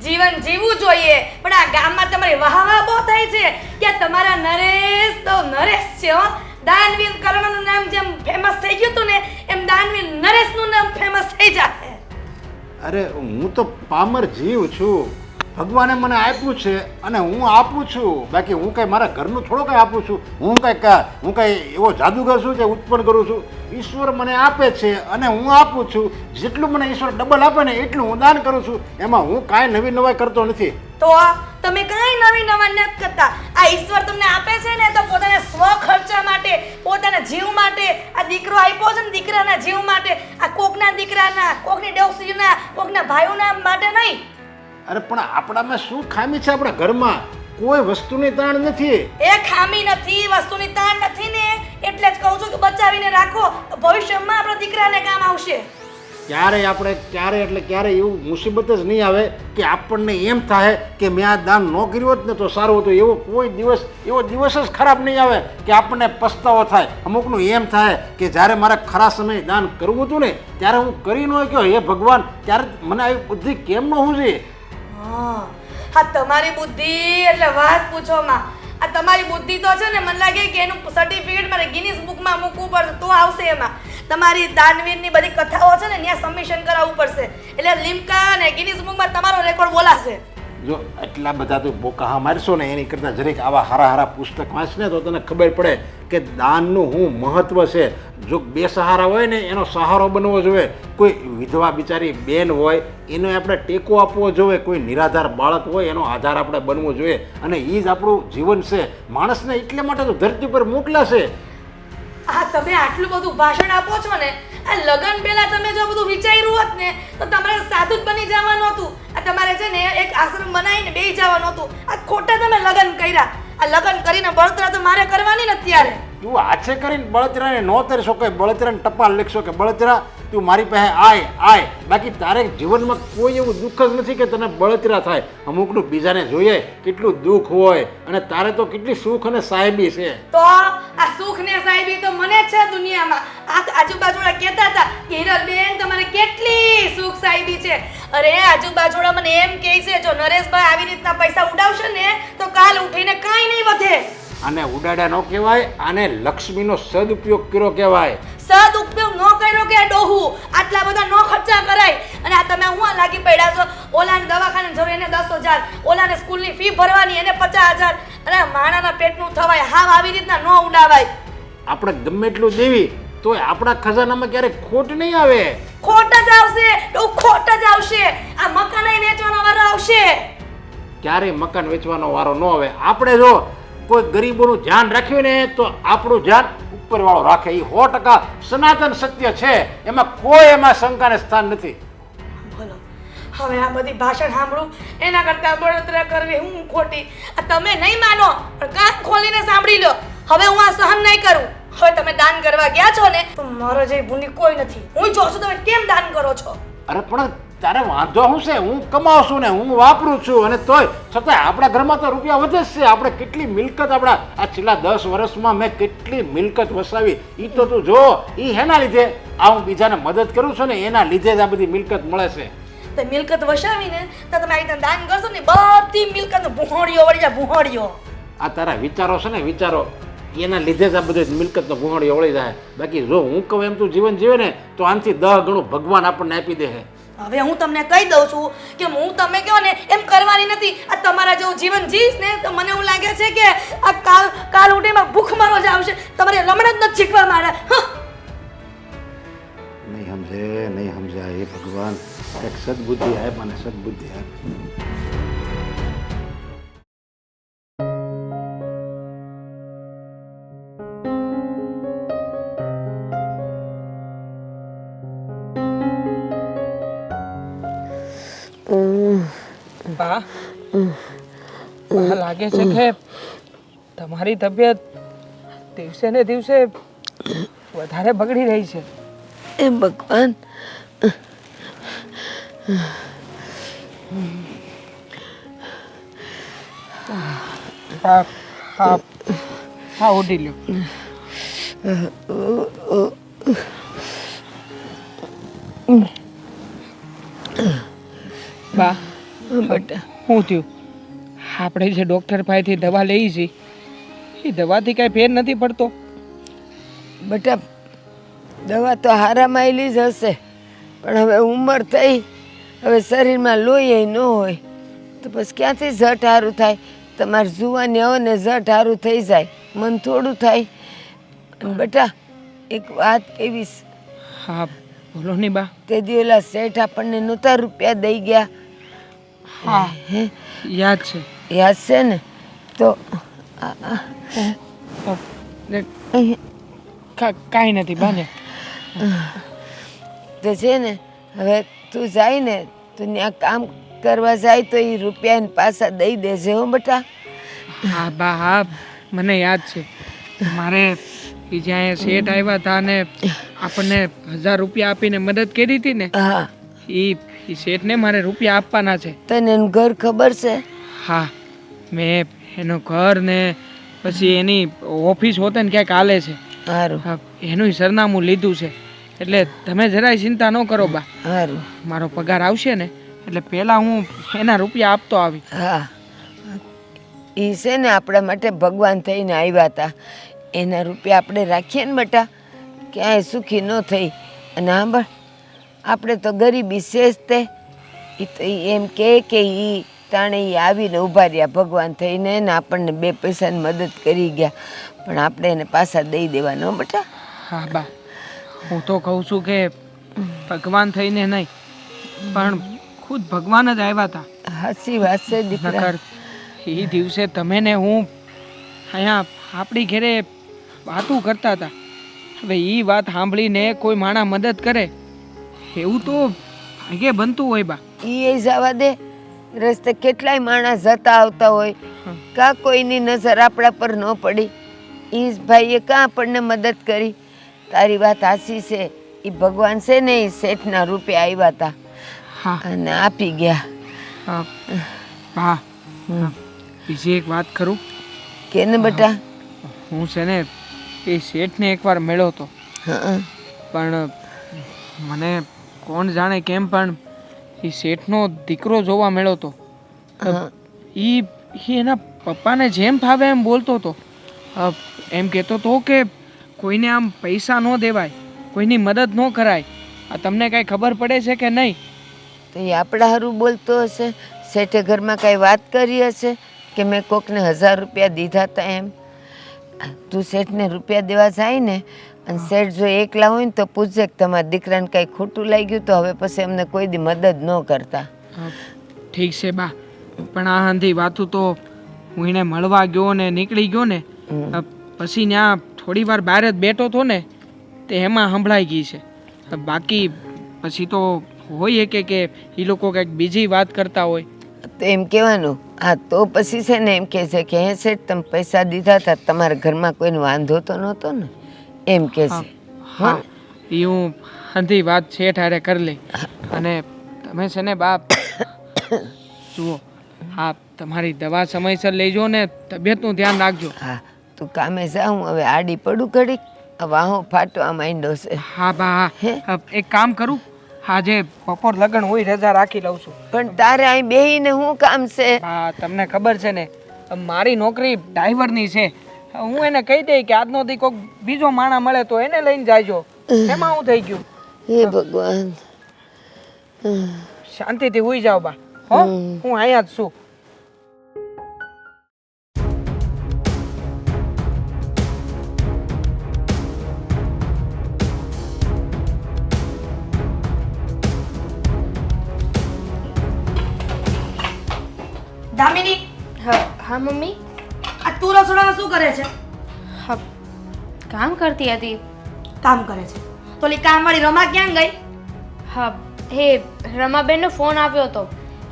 જીવન જીવવું જોઈએ. પણ આ ગામમાં તમારી વાહવા બહુ થાય છે કે તમારા નરેશ તો નરેશ છે હો. દાનવીર કર્ણનું નામ જેમ ફેમસ થઈ ગયું હતું ને એમ દાનવીર નરેશનું નામ ફેમસ થઈ જાય. અરે હું તો પામર જીવ છું. ભગવાને મને આપ્યું છે અને હું આપું છું. બાકી હું કંઈ મારા ઘરનું થોડું કંઈ આપું છું. હું કંઈ એવો જાદુગર છું કે ઉત્પન્ન કરું છું. ઈશ્વર મને આપે છે અને હું આપું છું. જેટલું મને ઈશ્વર ડબલ આપે ને એટલું હું દાન કરું છું. એમાં હું કાંઈ નવી નવાઈ કરતો નથી. તો તમે કાંઈ નવી નવા નથી કરતા. આ ઈશ્વર તમને આપે છે ને તો પોતાના સ્વ ખર્ચા માટે, પોતાના જીવ માટે. આ દીકરો આપ્યો છે ને દીકરાના જીવ માટે. આ કોકના દીકરાના, કોકની ડોસીના, કોકના ભાઈઓના માટે નહીં. અરે પણ આપણામાં શું ખામી છે? આપણા ઘરમાં કોઈ વસ્તુની તાણ નથી. એ ખામી નથી, વસ્તુની તાણ નથી ને એટલે જ કહું છું કે બચાવીને રાખો. ભવિષ્યમાં આપણા દીકરાને કામ આવશે. ક્યારે એવું મુસીબત જ નહીં આવે કે આપણને એમ થાય કે મેં આ દાન ન કર્યું હોત ને તો સારું હતું. એવો દિવસ જ ખરાબ નહીં આવે કે આપણને પસ્તાવો થાય. અમુકનું એમ થાય કે જ્યારે મારે ખરા સમયે દાન કરવું હતું ને ત્યારે હું કરી ન ગયો. હે ભગવાન, ત્યારે મને આવી બુદ્ધિ કેમ ન હોવી જોઈએ? હા, તમારી બુદ્ધિ એટલે વાત પૂછો માં. આ તમારી બુદ્ધિ તો છે ને મને લાગે કે એનું સર્ટિફિકેટ મારે ગિનીસ બુકમાં મૂકવું પડશે તો આવશે એમાં. તમારી દાનવીરની બધી કથાઓ છે ને ત્યાં સબમિશન કરાવવું પડશે એટલે લિમ્કા અને ગિનીસ બુકમાં તમારો રેકોર્ડ બોલાશે. જો એટલા બધા તું બોકાહા મારશો ને એની કરતાં જરીક આવા હારા હારા પુસ્તક વાંચને તો તને ખબર પડે કે દાનનું શું મહત્વ છે. જો બે સહારા હોય ને એનો સહારો બનવો જોઈએ. કોઈ વિધવા બિચારી બેન હોય એનો આપણે ટેકો આપવો જોઈએ. કોઈ નિરાધાર બાળક હોય એનો આધાર આપણે બનવો જોઈએ. અને એ જ આપણું જીવન છે. માણસને એટલે માટે તો ધરતી પર મોકલ્યા છે. આ તમે આટલું બધું ભાષણ આપો છો ને, આ લગન પહેલા તમે જો બધું વિચાર્યું હોત ને તો તમારે સાધુ જ બની જવાનું હતું. આ તમારે છે ને એક આશ્રમ બનાવીને બેસી જવાનું હતું. આ ખોટા તમે લગન કર્યા. આ લગન કરીને બળતરા તો મારે કરવાની ને અત્યારે. તું હાથે કરીને બળતરાને ન તરશો કે બળતરાને ટપાલ લખશો કે બળતરા તું મારી પાસે આય. બાકી તારે જીવનમાં કોઈ એવું દુઃખ જ નથી કે તને બળતરા થાય. અમુકનું બીજાને જોઈએ કેટલું દુઃખ હોય અને તારે તો કેટલી સુખ અને સાહેબી છે. તો આ સુખ ને સાહેબી તો મને જ છે દુનિયામાં. આ આજુબાજુના કહેતા હતા કે હિરલબેન તમારે કેટલી સુખ સાહેબી છે. અરે આજુબાજુના મને એમ કહે છે જો નરેશભાઈ આવી રીતના પૈસા ઉડાવશે ને તો કાલ ઉઠીને કાંઈ નહીં વધે. આને ઉડાડ્યા ન કહેવાય, આને લક્ષ્મીનો સદુપયોગ કર્યો કહેવાય. સદઉપયોગ ન કર્યો કે ડોહું આટલા બધા ન ખર્ચા કરાય. અને આ તમે હું લાગી પડ્યા છો ઓલાને દવાખાને જરૂર એને 10,000, ઓલાને સ્કૂલની ફી ભરવાની એને 50,000. અને માણાના પેટનું થવાય હાવ આવી રીતના ન ઉડાવાય. આપણે ગમે એટલું દેવી તોય આપણા ખજાનામાં ક્યારેક ખોટ નહીં આવે. ખોટ જ આવશે, ખોટ જ આવશે. આ મકાન વેચવાનો વારો આવશે. ક્યારેય મકાન વેચવાનો વારો ન આવે. આપણે જો કોઈ ગરીબોનું ધ્યાન રાખ્યું ને તો આપણું ધ્યાન ઉપરવાળો રાખે. એ 100% સનાતન સત્ય છે. એમાં કોઈ એમાં શંકાને સ્થાન નથી. બોલો હવે આ બધી ભાષણ સાંભળું એના કરતા બળતરા કરવી હું ખોટી. આ તમે નહીં માનો પણ કાન ખોલીને સાંભળી લો. હવે હું આ સહન નહીં કરું. હવે તમે દાન કરવા ગયા છો ને તો મારો જેવી ભૂંડી કોઈ નથી. હું જોઉં છું તમે કેમ દાન કરો છો. અરે પણ તારે વાંધો શું છે? હું કમાઉં છું ને હું વાપરું છું અને તોય છતાંય આપણા ઘરમાં તો રૂપિયા વધે જ છે. આપણે કેટલી મિલકત આપણા આ છેલ્લા 10 વર્ષમાં મેં કેટલી મિલકત વસાવી એ તો તું જો. એ હેના લીધે આ હું બીજાને મદદ કરું છું ને એના લીધે જ આ બધી મિલકત મળે છે. તો મિલકત વસાવીને તો તમે આ રીતે દાન કરશો ને બધી મિલકત ભૂહોડીઓ વળી જાય ભૂહોડીઓ. આ તારા વિચારો છે ને વિચારો એના લીધે જ આ બધું મિલકતનો ભૂંગળીઓ વળી જાય. બાકી જો હું કહું એમ તું જીવન જીવે ને તો આનાથી 10 ગણું ભગવાન આપણને આપી દે. હવે હું તમને કહી દઉં છું કે હું તમે કહો ને એમ કરવાની નથી. આ તમારા જેવું જીવન જીવીશ ને તો મને એવું લાગે છે કે આ કાલ ઉઠીમાં ભૂખમરો જ આવશે. તમારે લમણ જ નથી શીખવા મારે. નહીં સમજાય. એ ભગવાન એક સદબુદ્ધિ આપ મને સદબુદ્ધિ આપ. બા લાગે છે કે તમારી તબિયત દિવસે ને દિવસે વધારે બગડી રહી છે. એ ભગવાન હા હા હા ઉઠી લ્યો. બા બેટા શું થયું? આપણે જે ડૉક્ટર પાસેથી દવા લઈ છીએ એ દવાથી કાંઈ ફેર નથી પડતો. બેટા દવા તો હારામાં આવેલી જ હશે પણ હવે ઉંમર થઈ હવે શરીરમાં લોહી ન હોય તો પછી ક્યાંથી ઝટ સારું થાય. તમારે જુવાની આવો ને ઝટ સારું થઈ જાય મન થોડું થાય. અને બેટા એક વાત કહીશ. હા બોલો ને બા. તે દી ઓલા શેઠ આપણને નહોતા રૂપિયા દઈ ગયા. હા યાદ છે. યાદ છે ને તો કાંઈ નથી બાને. તો છે ને હવે તું જાય ને તું ત્યાં કામ કરવા જાય તો એ રૂપિયા પાછા દઈ દેજે હો બેટા. હા બા હા મને યાદ છે. મારે એ જ્યાં શેઠ આવ્યા હતા ને આપણને 1000 રૂપિયા આપીને મદદ કરી હતી ને હા એ શેઠને મારે રૂપિયા આપવાના છે. તને એનું ઘર ખબર છે? હા મેં એનું ઘર ને પછી એની ઓફિસ હોતે ને ક્યાંક હાલે છે. સારું હા એનું સરનામું લીધું છે એટલે તમે જરાય ચિંતા ન કરો બા. સારું મારો પગાર આવશે ને એટલે પહેલાં હું એના રૂપિયા આપતો આવી. હા એ છે ને આપણા માટે ભગવાન થઈને આવ્યા હતા. એના રૂપિયા આપણે રાખીએ ને બેટા, ક્યાંય સુખી ન થઈ. અને સાંભળ, આપણે તો ગરીબી છે જ તે. એ તો ઈ એમ કે એ તાણે એ આવીને ઊભા રહ્યા ભગવાન થઈને ને આપણને 2 પૈસાની મદદ કરી ગયા. પણ આપણે એને પાછા દઈ દેવાનો બેટા. હા બા, હું તો કહું છું કે ભગવાન થઈને નહીં, પણ ખુદ ભગવાન જ આવ્યા હતા. સાચી વાત છે દીકરા. નકર એ દિવસે તમે ને હું અહીંયા આપણી ઘરે વાતું કરતા હતા. હવે એ વાત સાંભળીને કોઈ માણસ મદદ કરે એવું તો ભાગ્યે બનતું હોય બા. એ જવા દે. રસ્તે કેટલાય માણસ જતા આવતા હોય, કાં કોઈની નજર આપણા પર ન પડી. એ જ ભાઈએ કાં આપણને મદદ કરી. તારી વાત સાચી છે. એ ભગવાન છે ને એ શેઠના રૂપે આવ્યા હતા હા અને આપી ગયા. હા બીજી એક વાત કરું કે ને બેટા? હું છે ને એ શેઠને એકવાર મળ્યો હતો, હા પણ મને કોણ જાણે કેમ પણ એ શેઠનો દીકરો જોવા મળ્યો હતો. એ એના પપ્પાને જેમ ફાવે એમ બોલતો હતો. એમ કહેતો હતો કે કોઈને આમ પૈસા ન દેવાય, કોઈની મદદ ન કરાય. આ તમને કાંઈ ખબર પડે છે કે નહીં? તો એ આપણા હારું બોલતો હશે. શેઠે ઘરમાં કાંઈ વાત કરી હશે કે મેં કોકને 1000 રૂપિયા દીધા હતા એમ? તું શેઠને રૂપિયા દેવા જાય ને, અને શેઠ જો એકલા હોય ને તો પૂછજે કે તમારા દીકરાને કાંઈ ખોટું લાગ્યું તો હવે પછી અમને કોઈ દી મદદ ન કરતા. ઠીક છે બા, પણ આ હંધી વાતું તો હું એને મળવા ગયો ને નીકળી ગયો ને પછી ત્યાં થોડી વાર બહાર જ બેઠો હતો ને તે એમાં સંભળાઈ ગઈ છે. બાકી પછી તો હોય કે એ લોકો કંઈક બીજી વાત કરતા હોય. તો એમ કહેવાનું, હા તો પછી છે ને એમ કહે છે કે હે શેઠ તમે પૈસા દીધા હતા, તમારા ઘરમાં કોઈને વાંધો તો નહોતો ને, એમ કહે છે. હા એ હું હંધી વાત શેઠ હારે કરી લઈ. અને તમે છે ને બાપ જુઓ, હા તમારી દવા સમયસર લેજો ને તબિયતનું ધ્યાન રાખજો. હા તું કામે જા, હું હવે આડી પડું ઘડીક. વાહો ફાટવા માંડ્યો છે. હા બા હા, એક કામ કરું, આજે બપોર લગન હોય રજા રાખી લઉં છું. પણ તારે અહીં બેહીને શું કામ છે? હા તમને ખબર છે ને મારી નોકરી ડ્રાઈવરની છે. હું એને કહી દઈ કે આજનો દી કોઈક બીજો માણા મળે તો એને લઈને જાયજો. એમાં હું થઈ ગયું? હે ભગવાન. શાંતિથી હુઈ જાઓ બા. હો હું અહીંયા જ છું. દામિની, હા મમ્મી. આ તું રસોડામાં શું કરે છે? હા કામ કરતી હતી. કામ કરે છે તો ઓલી કામવાળી રમા ક્યાં ગઈ? હા હે રમાબેનનો ફોન આવ્યો હતો.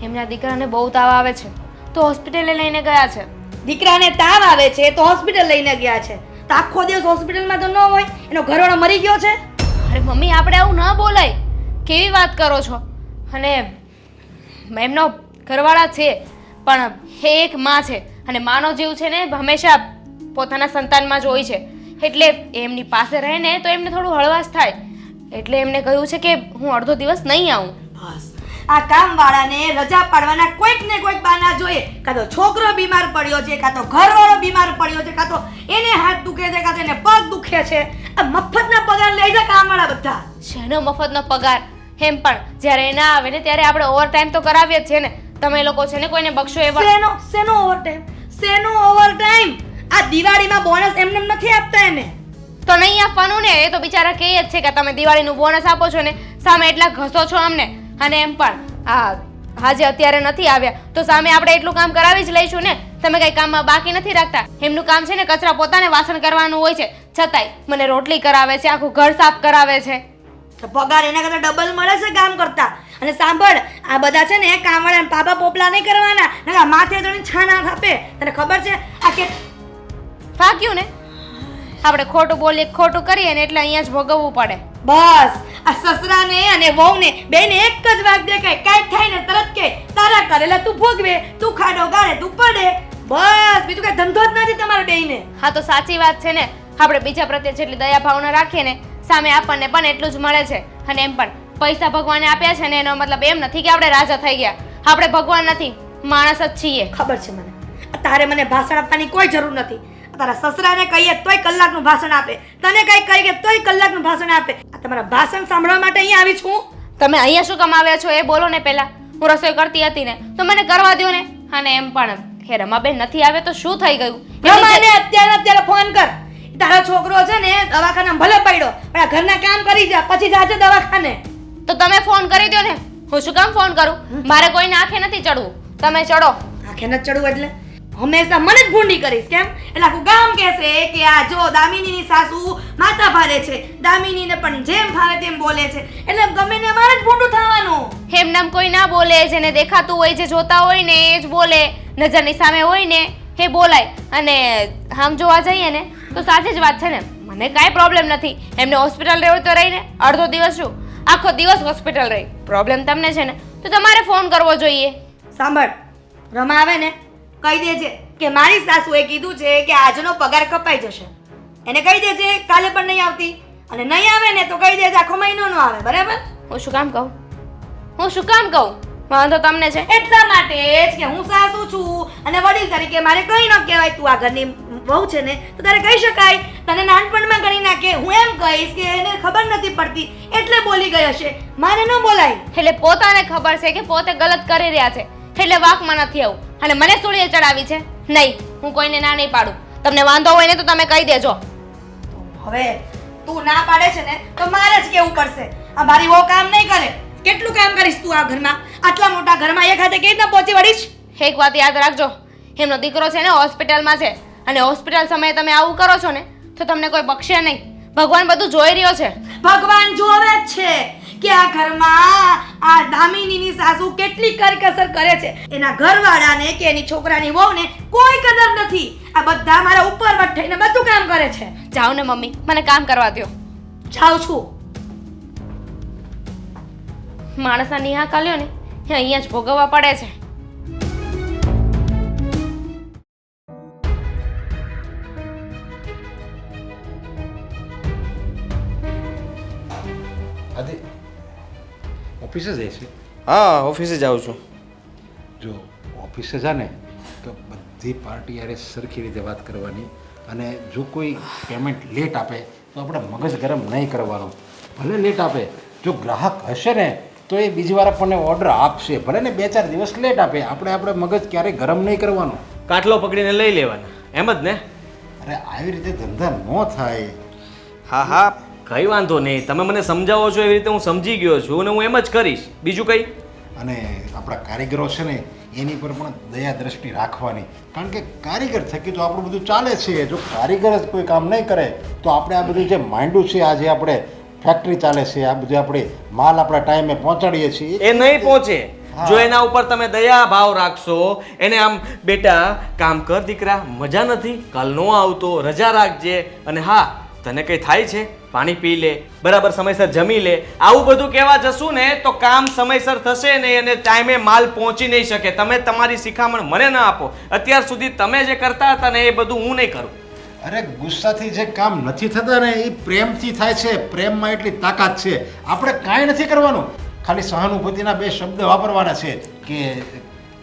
એમના દીકરાને બહુ તાવ આવે છે તો હોસ્પિટલે લઈને ગયા છે. દીકરાને તાવ આવે છે તો હોસ્પિટલ લઈને ગયા છે, તો આખો દિવસ હોસ્પિટલમાં તો ન હોય? એનો ઘરવાળો મરી ગયો છે? અરે મમ્મી આપણે આવું ન બોલાય. કેવી વાત કરો છો? અને એમનો ઘરવાળા છે પણ એ એક માં છે અને માનો જીવ છે ને હંમેશા પોતાના સંતાનમાં જ હોય છે. એટલે એમની પાસે રહે ને તો એમને થોડું હળવાશ થાય. એટલે એમને કહ્યું છે કે હું અડધો દિવસ નહીં આવું. બસ આ કામવાળાને રજા પાડવાના કોઈક ને કોઈક બહાના જોઈએ. કાં તો છોકરો બીમાર પડ્યો છે, કાં તો ઘરવાળો બીમાર પડ્યો છે, કાં તો એને હાથ દુખે છે, કાં તો એને પગ દુખે છે. આ મફતના પગાર લે છે કામવાળા બધા. શેનો મફતનો પગાર? એમ પણ જ્યારે એ ના આવે ને ત્યારે આપણે ઓવરટાઈમ તો કરાવીએ જ છે ને. તમે લોકો છે ને કોઈને બક્ષો એવા શેનો ઓવરટાઈમ? શેનો ઓવરટાઈમ? આ દિવાળીમાં બોનસ એમને નથી આપતા એને. તો નહીં આપવાનું ને. એ તો બિચારા કહે જ છે કે તમે દિવાળીનું બોનસ આપો છો ને સામે એટલા ઘસો છો અમને. અને એમ પણ આજે અત્યારે નથી આવ્યા તો સામે આપણે એટલું કામ કરાવી જ લઈશું ને. તમે કઈ કામમાં બાકી નથી રાખતા. એમનું કામ છે ને કચરા પોતાને વાસણ કરવાનું હોય છે, છતાંય મને રોટલી કરાવે છે, આખું ઘર સાફ કરાવે છે. તો પગાર એના કરતા ડબલ મળે છે કામ કરતા. અને સાંભળ, આ બધા છે ને કામવાળા પાપા પોપલા નહીં કરવાના, નકર માથે ચડીને છાના ખાપે. તને ખબર છે આ કે ફાક્યું ને? આપણે ખોટું બોલીએ ખોટું કરીએ ને એટલે અહીંયા જ ભોગવવું પડે. બસ આ સસરાને અને વહુને બેને એક જ વાત દેખાય, કાંઈક થાય ને તરત કે તારા કરેલા તું ભોગવે, તું ખાડો ગાળે તું પડે. બસ બીજું કઈ ધંધો જ નથી તમારે બેયને. હા તો સાચી વાત છે ને. આપણે બીજા પ્રત્યે જેટલી દયા ભાવના રાખીએ ને સામે આપણને પણ એટલું જ મળે છે. અને એમ પણ પૈસા ભગવાને આપ્યા છે ને એનો મતલબ એમ નથી કે આપણે રાજા થઈ ગયા. આપણે ભગવાન નથી, માણસ જ છીએ. ખબર છે મને. તારે મને ભાષણ આપવાની કોઈ જરૂર નથી. તારા સસરાને કહીએ તોય કલાકનું ભાષણ આપે, તને કઈ કહીએ તોય કલાકનું ભાષણ આપે. આ તમારા ભાષણ સાંભળવા માટે અહીંયા આવી છું. તમે અહીંયા શું કમાવ્યા છો એ બોલો ને પહેલા. હું રસોઈ કરતી હતી ને તો મને કરવા દો ને. અને એમ પણ હે રમાબેન નથી આવે તો શું થઈ ગયું? રમાને અત્યારે ફોન કર. તારો છોકરો છે ને દવાખાનામાં ભલે પડ્યો, પણ આ ઘરના કામ કરી જા, પછી જાજે દવાખાને. તો તમે ફોન કરી દો ને. હું શું કામ ફોન કરું? મારે કોઈને આંખે નથી ચડવું, તમે ચડો. આખે ન ચડવું એટલે હંમેશા મને જ ભૂંડી કરીશ કેમ? એટલે આખું ગામ કહેશે કે આ જો દામિનીની સાસુ માથા ભારે છે, દામિનીને પણ જેમ ભાવે તેમ બોલે છે, એટલે ગમે ને મારે જ ભૂંડું થવાનું. એમ નામ કોઈ ના બોલે, જેને દેખાતું હોય, જે જોતા હોય ને એ જ બોલે, નજરની સામે હોય ને એ બોલાય. અને આમ જોવા જઈએ ને તો સાચી જ વાત છે ને, મને કાંઈ પ્રોબ્લેમ નથી. એમને હોસ્પિટલ રહેવું તો રહીને, અડધો દિવસ શું આખો દિવસ હોસ્પિટલ રહી. પ્રોબ્લેમ તમને છે ને તો તમારે ફોન કરવો જોઈએ. સાંભળ, રમા આવે ને કહી દેજે કે મારી સાસુએ કીધું છે કે આજનો પગાર કપાઈ જશે. એને કહી દેજે કાલે પણ નહીં આવતી, અને નહીં આવે ને તો કહી દેજે આખો મહિનો નો આવે. બરાબર? હું શું કામ કહું? હું શું કામ કહું? વાંધો તમને છે એટલા માટે જ કે હું સાસુ છું અને વડીલ તરીકે મારે કઈ ન કહેવાય. તું આ ઘરની વહુ છે ને તો તારે કહી શકાય. તને નાનપણમાં ગણી નાખે, હું એમ કહીશ કે એને ખબર નથી પડતી એટલે બોલી ગઈ હશે, મારે ન બોલાય. એટલે પોતાને ખબર છે કે પોતે ગલત કરી રહ્યા છે એટલે વાકમાં નથી આવું અને મને સૂળીએ ચડાવી છે. નહીં, હું કોઈને ના નહીં પાડું. તમને વાંધો હોય ને તો તમે કહી દેજો. હવે તું ના પાડે છે ને તો મારે જ કેવું પડશે. આ મારી વહુ કામ નહીં કરે. કેટલું કામ કરીશ તું આ ઘરમાં? આટલા મોટા ઘરમાં એક હાથે કેવી રીતના પહોંચી વળીશ? એક વાત યાદ રાખજો, એમનો દીકરો છે ને હોસ્પિટલમાં છે અને હોસ્પિટલ સમયે તમે આવું કરો છો ને તો તમને કોઈ બક્ષે નહીં. ભગવાન બધું જોઈ રહ્યો છે. ભગવાન જોવે જ છે કે આ ઘરમાં આ દામિનીની સાસુ કેટલી કરકસર કરે છે. એના ઘરવાળાને કે એની છોકરાની વહુને કોઈ કદર નથી. આ બધા મારા ઉપર વટ થઈને બધું કામ કરે છે. જાઓ ને મમ્મી, મને કામ કરવા દો. જાઉં છું. માણસના નિહાકા લ્યો ને એ અહીંયા જ ભોગવવા પડે છે. આદિ ઓફિસે જાય છે? હા, ઓફિસે જાઉં છું. જો ઓફિસે જા ને તો બધી પાર્ટી યારે સરખી રીતે વાત કરવાની, અને જો કોઈ પેમેન્ટ લેટ આપે તો આપણે મગજ ગરમ નહીં કરવાનું. ભલે લેટ આપે, જો ગ્રાહક હશે ને તો એ બીજી વાર આપણને ઓર્ડર આપશે. ભલે ને 2-4 દિવસ લેટ આપે, આપણે મગજ ક્યારેય ગરમ નહીં કરવાનું. કાટલો પકડીને લઈ લેવાના, એમ જ ને? અરે આવી રીતે ધંધા ન થાય. હા હા, કઈ વાંધો નહીં. તમે મને સમજાવો છો એવી રીતે હું સમજી ગયો છું અને હું એમ જ કરીશ. બીજું કંઈ? અને આપણા કારીગરો છે ને એની પર પણ દયા દ્રષ્ટિ રાખવાની, કારણ કે કારીગર થકી તો આપણું બધું ચાલે છે. જો કારીગર જ કોઈ કામ નહીં કરે તો આપણે આ બધું જે માંડ્યું છે, આજે આપણે ફેક્ટરી ચાલે છે, આ બધું આપણે માલ આપણા ટાઈમે પહોંચાડીએ છીએ, એ નહીં પહોંચે. જો એના ઉપર તમે દયા ભાવ રાખશો, એને આમ બેટા કામ કર દીકરા, મજા નથી, કાલ નો આવતો, રજા રાખજે, અને હા તને કંઈ થાય છે પાણી પી લે, બરાબર સમયસર જમી લે, આવું બધું કહેવા જશું ને તો કામ સમયસર થશે નહીં અને ટાઈમે માલ પહોંચી નહીં શકે. તમે તમારી શિખામણ મને ના આપો. અત્યાર સુધી તમે જે કરતા હતા ને એ બધું હું નહીં કરું. અરે ગુસ્સાથી જે કામ નથી થતા ને એ પ્રેમથી થાય છે. પ્રેમમાં એટલી તાકાત છે. આપણે કાંઈ નથી કરવાનું, ખાલી સહાનુભૂતિના 2 શબ્દ વાપરવાના છે કે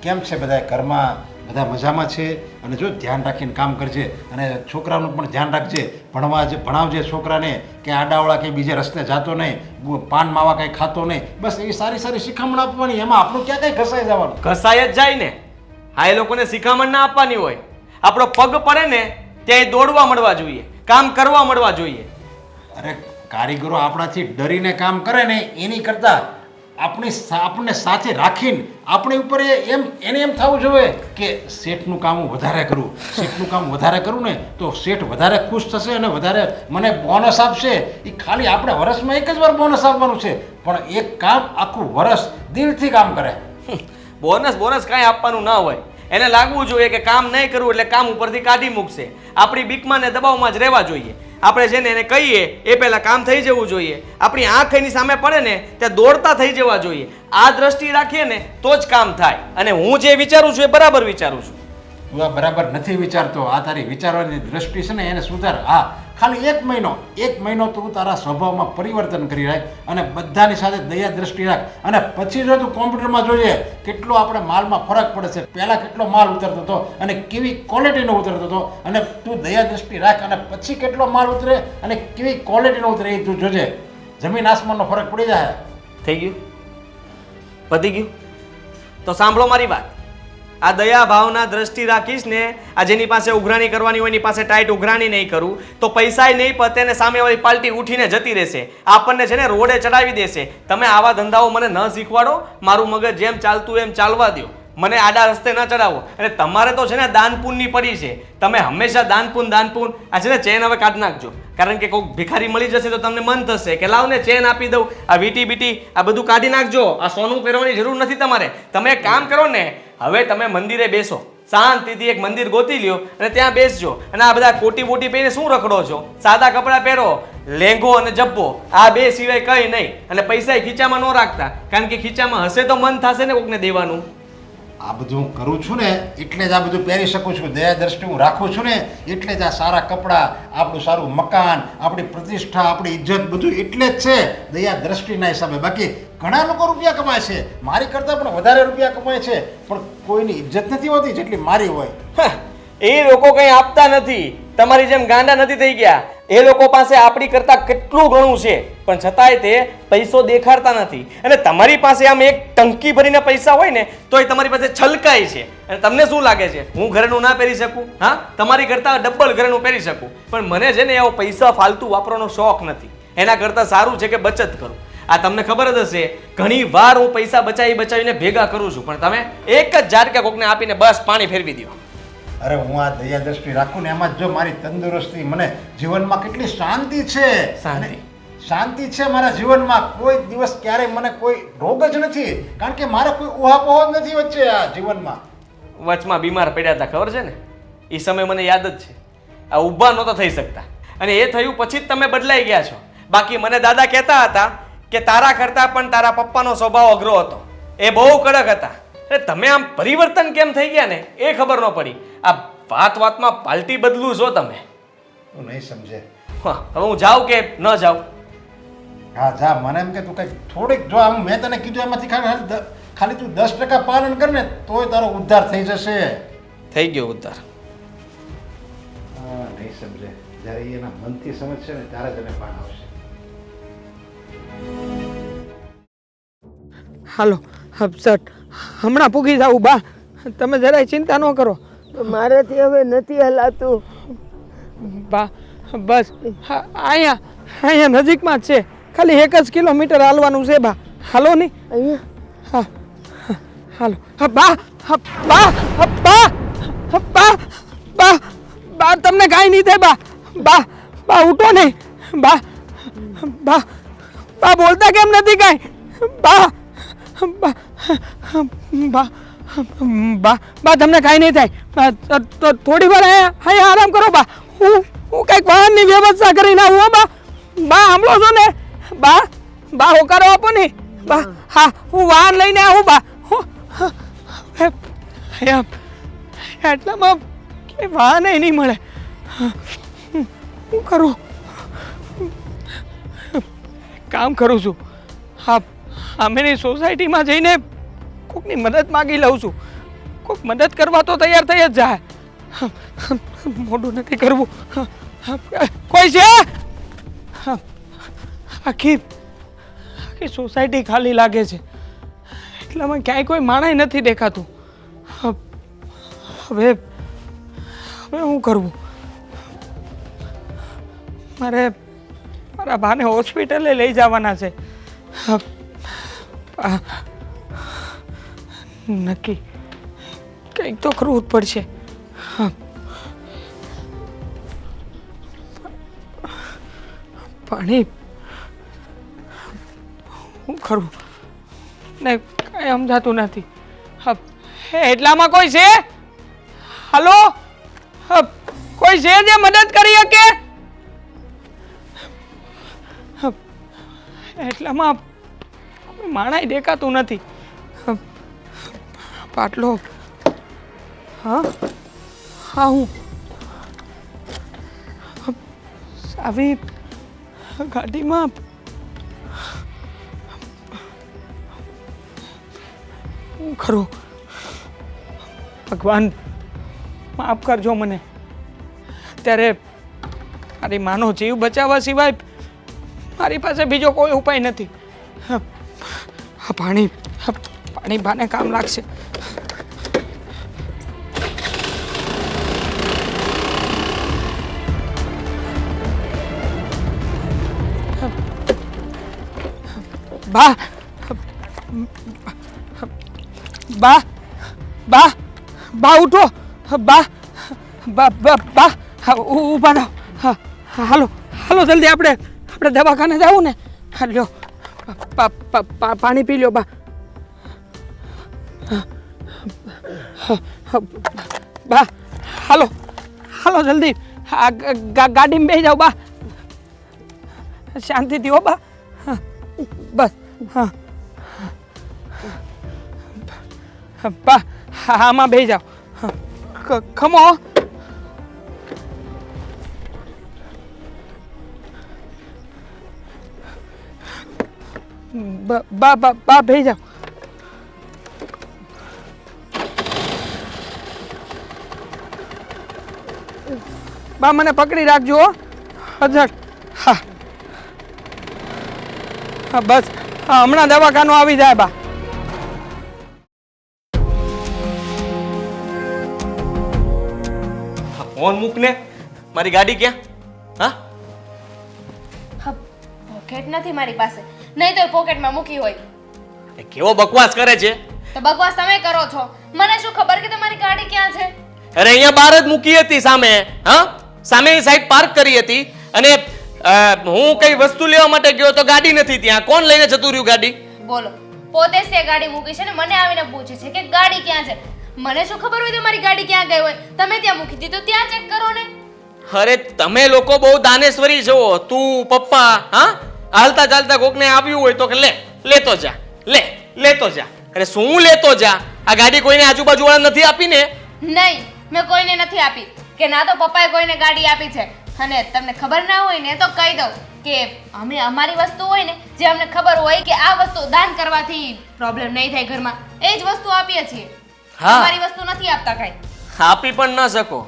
કેમ છે બધા ઘરમાં, બધા મજામાં છે, અને જો ધ્યાન રાખીને કામ કરજે, અને છોકરાનું પણ ધ્યાન રાખજે, ભણાવજે છોકરાને કે આડાવડા કંઈ બીજે રસ્તે જતો નહીં, પાન માવા કંઈ ખાતો નહીં. બસ એવી સારી સારી શિખામણ આપવાની. એમાં આપણું ક્યાં કંઈ ઘસાઈ જવાનું? ઘસાય જ જાય ને. હા, એ લોકોને શિખામણ ના આપવાની હોય. આપણો પગ પડે ને ત્યાં દોડવા મળવા જોઈએ, કામ કરવા મળવા જોઈએ. અરે કારીગરો આપણાથી ડરીને કામ કરે ને એની કરતાં આપણને સાથે રાખીને આપણી ઉપર એને એમ થવું જોઈએ કે શેઠનું કામ હું વધારે કરું. શેઠનું કામ વધારે કરું ને તો શેઠ વધારે ખુશ થશે અને વધારે મને બોનસ આપશે. એ ખાલી આપણે વર્ષમાં એક જ વાર બોનસ આપવાનું છે, પણ એક કામ આખું વર્ષ દિલથી કામ કરે. બોનસ કાંઈ આપવાનું ના હોય. એને લાગવું જોઈએ કે કામ નહીં કરવું એટલે કામ ઉપરથી કાઢી મૂકશે. આપણી બીકમાં ને દબાવમાં જ રહેવા જોઈએ. આપણે છે ને એને કહીએ એ પહેલાં કામ થઈ જવું જોઈએ. આપણી આંખ એની સામે પડે ને ત્યાં દોડતા થઈ જવા જોઈએ. આ દ્રષ્ટિ રાખીએ ને તો જ કામ થાય. અને હું જે વિચારું છું એ બરાબર વિચારું છું. તું આ બરાબર નથી વિચારતો. આ તારી વિચારવાની દ્રષ્ટિ છે ને એને સુધાર. હા, ખાલી 1 મહિનો તું તારા સ્વભાવમાં પરિવર્તન કરી રાખ અને બધાની સાથે દયા દ્રષ્ટિ રાખ અને પછી જો તું કોમ્પ્યુટરમાં જોઈએ કેટલો આપણે માલમાં ફરક પડે છે. પહેલાં કેટલો માલ ઉતરતો હતો અને કેવી ક્વોલિટીનો ઉતરતો હતો અને તું દયા દ્રષ્ટિ રાખ અને પછી કેટલો માલ ઉતરે અને કેવી ક્વોલિટીનો ઉતરે એ તું જોજે. જમીન આસમાનનો ફરક પડી જાય. થઈ ગયું? પતી ગયું? તો સાંભળો મારી વાત. આ દયા ભાવના દ્રષ્ટિ રાખીશ ને, આ જેની પાસે ઉઘરાણી કરવાની હોય એની પાસે ટાઈટ ઉઘરાણી નહીં કરું તો પૈસાય નહીં પતે ને સામેવાળી પાર્ટી ઉઠીને જતી રહેશે. આપણને છે ને રોડે ચડાવી દેશે. તમે આવા ધંધાઓ મને ન શીખવાડો. મારું મગજ જેમ ચાલતું એમ ચાલવા દો. મને આડા રસ્તે ન ચડાવો. અને તમારે તો છે ને દાન પુણ્યની પડી છે. તમે હંમેશા દાન પુણ્ય આ છે ને ચેન હવે કાઢી નાખજો. કારણ કે કોઈક ભિખારી મળી જશે તો તમને મન થશે કે લાવ ને ચેન આપી દઉં. આ વીટી બીટી આ બધું કાઢી નાખજો. આ સોનું પહેરવાની જરૂર નથી તમારે. તમે એક કામ કરો ને, હવે તમે મંદિરે બેસો, શાંતિથી એક મંદિર ગોતી લ્યો અને ત્યાં બેસજો. અને આ બધા કોટી બોટી પહેરીને શું રખડો છો? સાદા કપડાં પહેરો, લેંગો અને જબ્બો, આ 2 સિવાય કંઈ નહીં. અને પૈસા ખીચામાં ન રાખતા, કારણ કે ખીચામાં હશે તો મન થશે ને કોકને દેવાનું. આ બધું હું કરું છું ને એટલે જ આ બધું પહેરી શકું છું. દયા દ્રષ્ટિ હું રાખું છું ને એટલે જ આ સારા કપડાં, આપણું સારું મકાન, આપણી પ્રતિષ્ઠા, આપણી ઇજ્જત બધું એટલે જ છે દયા દ્રષ્ટિના હિસાબે. બાકી ઘણા લોકો રૂપિયા કમાય છે, મારી કરતાં પણ વધારે રૂપિયા કમાય છે, પણ કોઈની ઇજ્જત નથી હોતી જેટલી મારી હોય. એ લોકો કંઈ આપતા નથી, તમારી જેમ ગાંડા નથી થઈ ગયા. એ લોકો પાસે આપણી કરતાં કેટલું ઘણું છે, પણ છતાંય તે પૈસો દેખાડતા નથી. અને તમારી પાસે આમ એક ટંકી ભરીને પૈસા હોય ને તો એ તમારી પાસે છલકાય છે. અને તમને શું લાગે છે હું ઘરેનું ના પહેરી શકું? હા, તમારી કરતાં ડબલ ઘરેનું પહેરી શકું, પણ મને છે ને એવો પૈસા ફાલતુ વાપરવાનો શોખ નથી. એના કરતાં સારું છે કે બચત કરું. આ તમને ખબર જ હશે, ઘણી વાર હું પૈસા બચાવીને ભેગા કરું છું, પણ તમે એક જ ઝાટકા કોકને આપીને બસ પાણી ફેરવી દો. અરે હું આ દયા દ્રષ્ટિ રાખું ને એમાં જો મારી તંદુરસ્તી, મને જીવનમાં કેટલી શાંતિ છે. શાંતિ છે મારા જીવનમાં. કોઈ દિવસ ક્યારેય મને કોઈ રોગ જ નથી, કારણ કે મારે કોઈ ઉહાપોહ જ નથી વચ્ચે આ જીવનમાં. વચમાં બીમાર પડ્યા હતા ખબર છે ને, એ સમય મને યાદ જ છે. આ ઊભા નહોતા થઈ શકતા અને એ થયું પછી જ તમે બદલાઈ ગયા છો. બાકી મને દાદા કહેતા હતા કે તારા કરતાં પણ તારા પપ્પાનો સ્વભાવ અઘરો હતો, એ બહુ કડક હતા. અરે તમે આમ પરિવર્તન કેમ થઈ ગયા ને એ ખબર ન પડી. આ વાતમાં પાલટી બદલું છો તમે. તું નહીં સમજે. હા, હવે હું જાઉં કે ન જાઉં? હા જા. મને એમ કે તું કંઈક થોડીક, જો આમ મેં તને કીધું એમાંથી ખાલી તું 10% પાલન કર ને તોય તારો ઉદ્ધાર થઈ જશે. થઈ ગયો ઉદ્ધાર. હા, નહીં સમજે. જ્યારે એના મનથી સમજશે ને ત્યારે જ એને ભાન આવશે. હાલો હફસટ, હમણાં પૂગી જાઉં બા. તમે જરાય ચિંતા ન કરો. મારાથી હવે નથી હલાતું. બા બસ અહીંયા નજીકમાં જ છે, ખાલી 1 જ કિલોમીટર હાલવાનું છે બા. હાલો નહીં અહીંયા. હા હાલો. હા બા, હા બા, હા બા, હા બા, બા, બા તમને કાંઈ નહીં થાય બા. બા બા ઉઠો નહીં બા. બા બા બોલતા કેમ નથી કાંઈ? બા બા બા બા બા તમને કાંઈ નહીં થાય. તો થોડી વાર અહીંયા આરામ કરો બા. હું કંઈક વાહનની વ્યવસ્થા કરીને આવું હો બા. બા સાંભળો છો ને બા? બા હોકારો આપો ને બા. હા, હું વાહન લઈને આવું બા. એટલામાં કે વાહન નહીં મળે. હું કરું? કામ કરું છું. હા, અમે સોસાયટીમાં જઈને કોકની મદદ માગી લઉં છું. કોક મદદ કરવા તો તૈયાર થઈ જ જાય. મોઢું નથી કરવું. કોઈ છે? આખી સોસાયટી ખાલી લાગે છે, એટલામાં ક્યાંય કોઈ માણસ નથી દેખાતું. હવે શું કરવું? મારા બાને હોસ્પિટલે લઈ જવાના છે. નક્કી કંઈક તો કરવું જ પડશે. પાણી શું કરવું ને કાંઈ સમજાતું નથી. એટલામાં કોઈ છે? હાલો, કોઈ છે જે મદદ કરી શકે? એટલામાં કોઈ માણસ દેખાતું નથી. પાટલો. હા હા, હું આવી ગાડીમાં હું કરું? ભગવાન માફ કરજો મને. અત્યારે મારી માનો જીવ બચાવવા સિવાય મારી પાસે બીજો કોઈ ઉપાય નથી. પાણી પાણી બાને કામ લાગશે. બા બા બા બા ઉઠો. બા બા બા બા ઊભા રહો. હાલો હાલો જલ્દી આપણે દવાખાને જવું ને. લ્યો પાણી પી લ્યો બા. બા હાલો હાલો જલ્દી ગાડીમાં બેસી જાઓ બા. શાંતિથી હો બા. બસ હા બા આમાં બેસી જાઓ. ખમો. બા બા બા બેસી જાઓ. બા મને પકડી રાખજો હો. અજર હા હા બસ હા હમણાં દવાખાનું આવી જાય બા. ફોન મૂક ને. મારી ગાડી ક્યાં? હા પોકેટ નથી મારી પાસે, નહીં તો પોકેટમાં મૂકી હોય. એ કેવો બકવાસ કરે છે. તો બકવાસ તમે કરો છો, મને શું ખબર કે તમારી ગાડી ક્યાં છે? અરે અહીંયા બહાર જ મૂકી હતી સામે. હા સામેની સાઈડ પાર્ક કરી હતી અને હું કઈ વસ્તુ લેવા માટે ગયો તો ગાડી નથી ત્યાં. કોણ લઈને જતું રહ્યું ગાડી? બોલો, પોતે જ તે ગાડી મૂકી છે ને મને આવીને પૂછે છે કે ગાડી ક્યાં છે. મને શું ખબર હોય તમારી ગાડી ક્યાં ગઈ હોય? તમે ત્યાં મૂકી દીધી તો ત્યાં ચેક કરો ને. અરે તમે લોકો બહુ દાનેશ્વરી છો. તું પપ્પા હા હાલતા ચાલતા કોકને આવ્યું હોય તો કે લેતો જા લેતો જા. અરે શું લેતો જા? આ ગાડી કોઈને આજુબાજુ વાળા નથી આપી ને? નહીં, મેં કોઈને નથી આપી. કે ના તો પપ્પાએ કોઈને ગાડી આપી છે. અને તમને ખબર ના હોય ને તો કહી દઉં કે અમે અમારી વસ્તુ હોય ને જે અમને ખબર હોય કે આ વસ્તુ દાન કરવાથી પ્રોબ્લેમ નહીં થાય ઘરમાં, એ જ વસ્તુ આપીએ છીએ. હા. અમારી વસ્તુ નથી આપતા કઈ. આપી પણ ન શકો,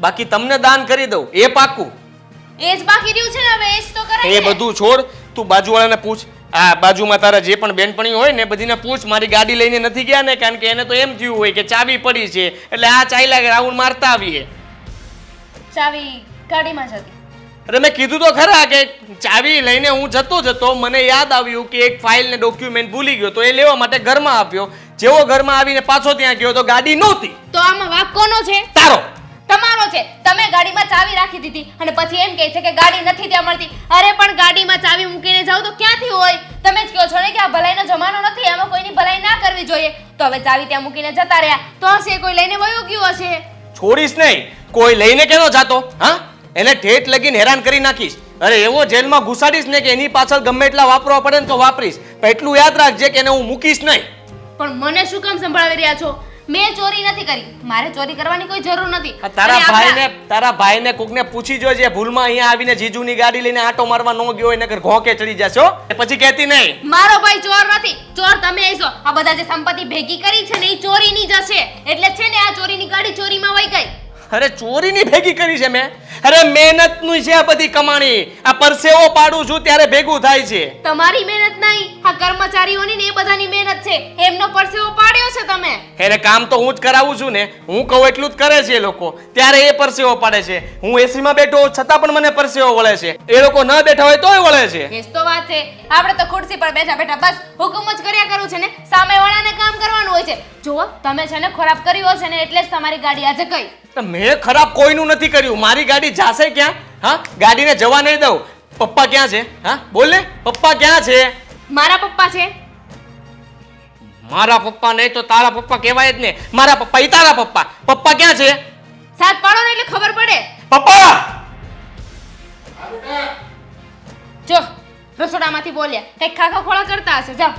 બાકી તમને દાન કરી દઉં એ પાકું. એ જ બાકી રહ્યું છે ને, હવે એ જ તો કરાય એ ને. બધું છોડ, તું બાજુવાળાને પૂછ. આ બાજુમાં તારા જે પણ બેનપણી હોય ને બધીને પૂછ મારી ગાડી લઈને નથી ગયા ને, કારણ કે એને તો એમ થયું હોય કે ચાવી પડી છે એટલે આ ચાલ્યા રાઉન્ડ મારતા આવીએ. ચાવી ગાડીમાં જ હતી. અરે મેં કીધું તો ખરા કે ચાવી લઈને હું જતો મને યાદ આવ્યું કે એક ફાઇલ ને ડોક્યુમેન્ટ ભૂલી ગયો તો એ લેવા માટે ઘરમાં આપ્યો. જેવો ઘરમાં આવીને પાછો ત્યાં ગયો તો ગાડી નહોતી. તો આમાં વાંક કોનો છે? તારો. તમારો છે. તમે ગાડીમાં ચાવી રાખી દીધી અને પછી એમ કહે છે કે ગાડી નથી ત્યાં મળતી. અરે પણ ગાડીમાં ચાવી મૂકીને જાવ તો ક્યાંથી હોય? તમે જ કહો છો ને કે આ ભલાઈનો જમાનો નથી, એમાં કોઈની ભલાઈ ના કરવી જોઈએ. તો હવે ચાવી ત્યાં મૂકીને જતા રહ્યા તો હશે કોઈ લઈને વયો ગયો હશે. છોડીશ નહીં. કોઈ લઈને કેનો જાતો? હા એને ઠેઠ લગીને હેરાન કરી નાખીશ. અરે એવો જેલમાં ઘુસાડીશ ને કે એની પાછળ ગમે એટલા વાપરવા પડે ને તો વાપરીશ. પણ એટલું યાદ રાખજે કે એને હું મૂકીશ નહીં. પણ મને શું કામ સંભળાવી રહ્યા છો? મેં ચોરી નથી કરી, મારે ચોરી કરવાની કોઈ જરૂર નથી. આ તારા ભાઈને કોકને પૂછી જોજે ભૂલમાં અહીંયા આવીને જીજુની ગાડી લઈને આટો મારવા ન ગયો હોય નકર ઘોકે ચડી જશો. પછી કહેતી નહીં મારો ભાઈ ચોર નથી, ચોર તમે છો. આ બધા જે સંપત્તિ ભેગી કરી છે ને એ ચોરીની જ હશે. એટલે છે ને આ ચોરીની ગાડી ચોરીમાં વહી ગઈ. અરે ચોરીની ભેગી કરી છે મેં? અરે મહેનતનું છે આ બધી કમાણી. આ પરસેવો પાડું છું ત્યારે ભેગું થાય છે. તમારી મહેનત નહીં, આ કર્મચારીઓની ને એ બધાની મહેનત છે. એમનો પરસેવો પાડ્યો છે તમે. એને કામ તો હું જ કરાવું છું ને, હું કહું એટલું જ કરે છે એ લોકો. ત્યારે એ પરસેવો પાડે છે. હું એસીમાં બેઠો છતાં પણ મને પરસેવો વળે છે. એ લોકો ન બેઠા હોય તોય વળે છે. એ જ તો વાત છે. આપણે તો ખુરશી પર બેઠા બેઠા બસ હુકમ જ કર્યા કરવું છે ને, સામેવાળાને કામ કરવાનું હોય છે. જુઓ તમે છે ને ખરાબ કર્યો છે ને એટલે જ તમારી ગાડી આજે ગઈ. મેં ખરાબ કોઈનું નથી કર્યું. મારી ગાડી જાશે ક્યાં? હા ગાડીને જવા નહીં દઉં. પપ્પા ક્યાં છે? હા બોલ ને, પપ્પા ક્યાં છે? મારા પપ્પા છે. મારા પપ્પા નહીં તો તારા પપ્પા કહેવાય જ ને. મારા પપ્પા ઈ તારા પપ્પા. પપ્પા ક્યાં છે? સાથ પાડો ને એટલે ખબર પડે. પપ્પા જો રસોડામાંથી બોલ્યા, કઈક ખાખા ખોળા કરતા હશે. જાઓ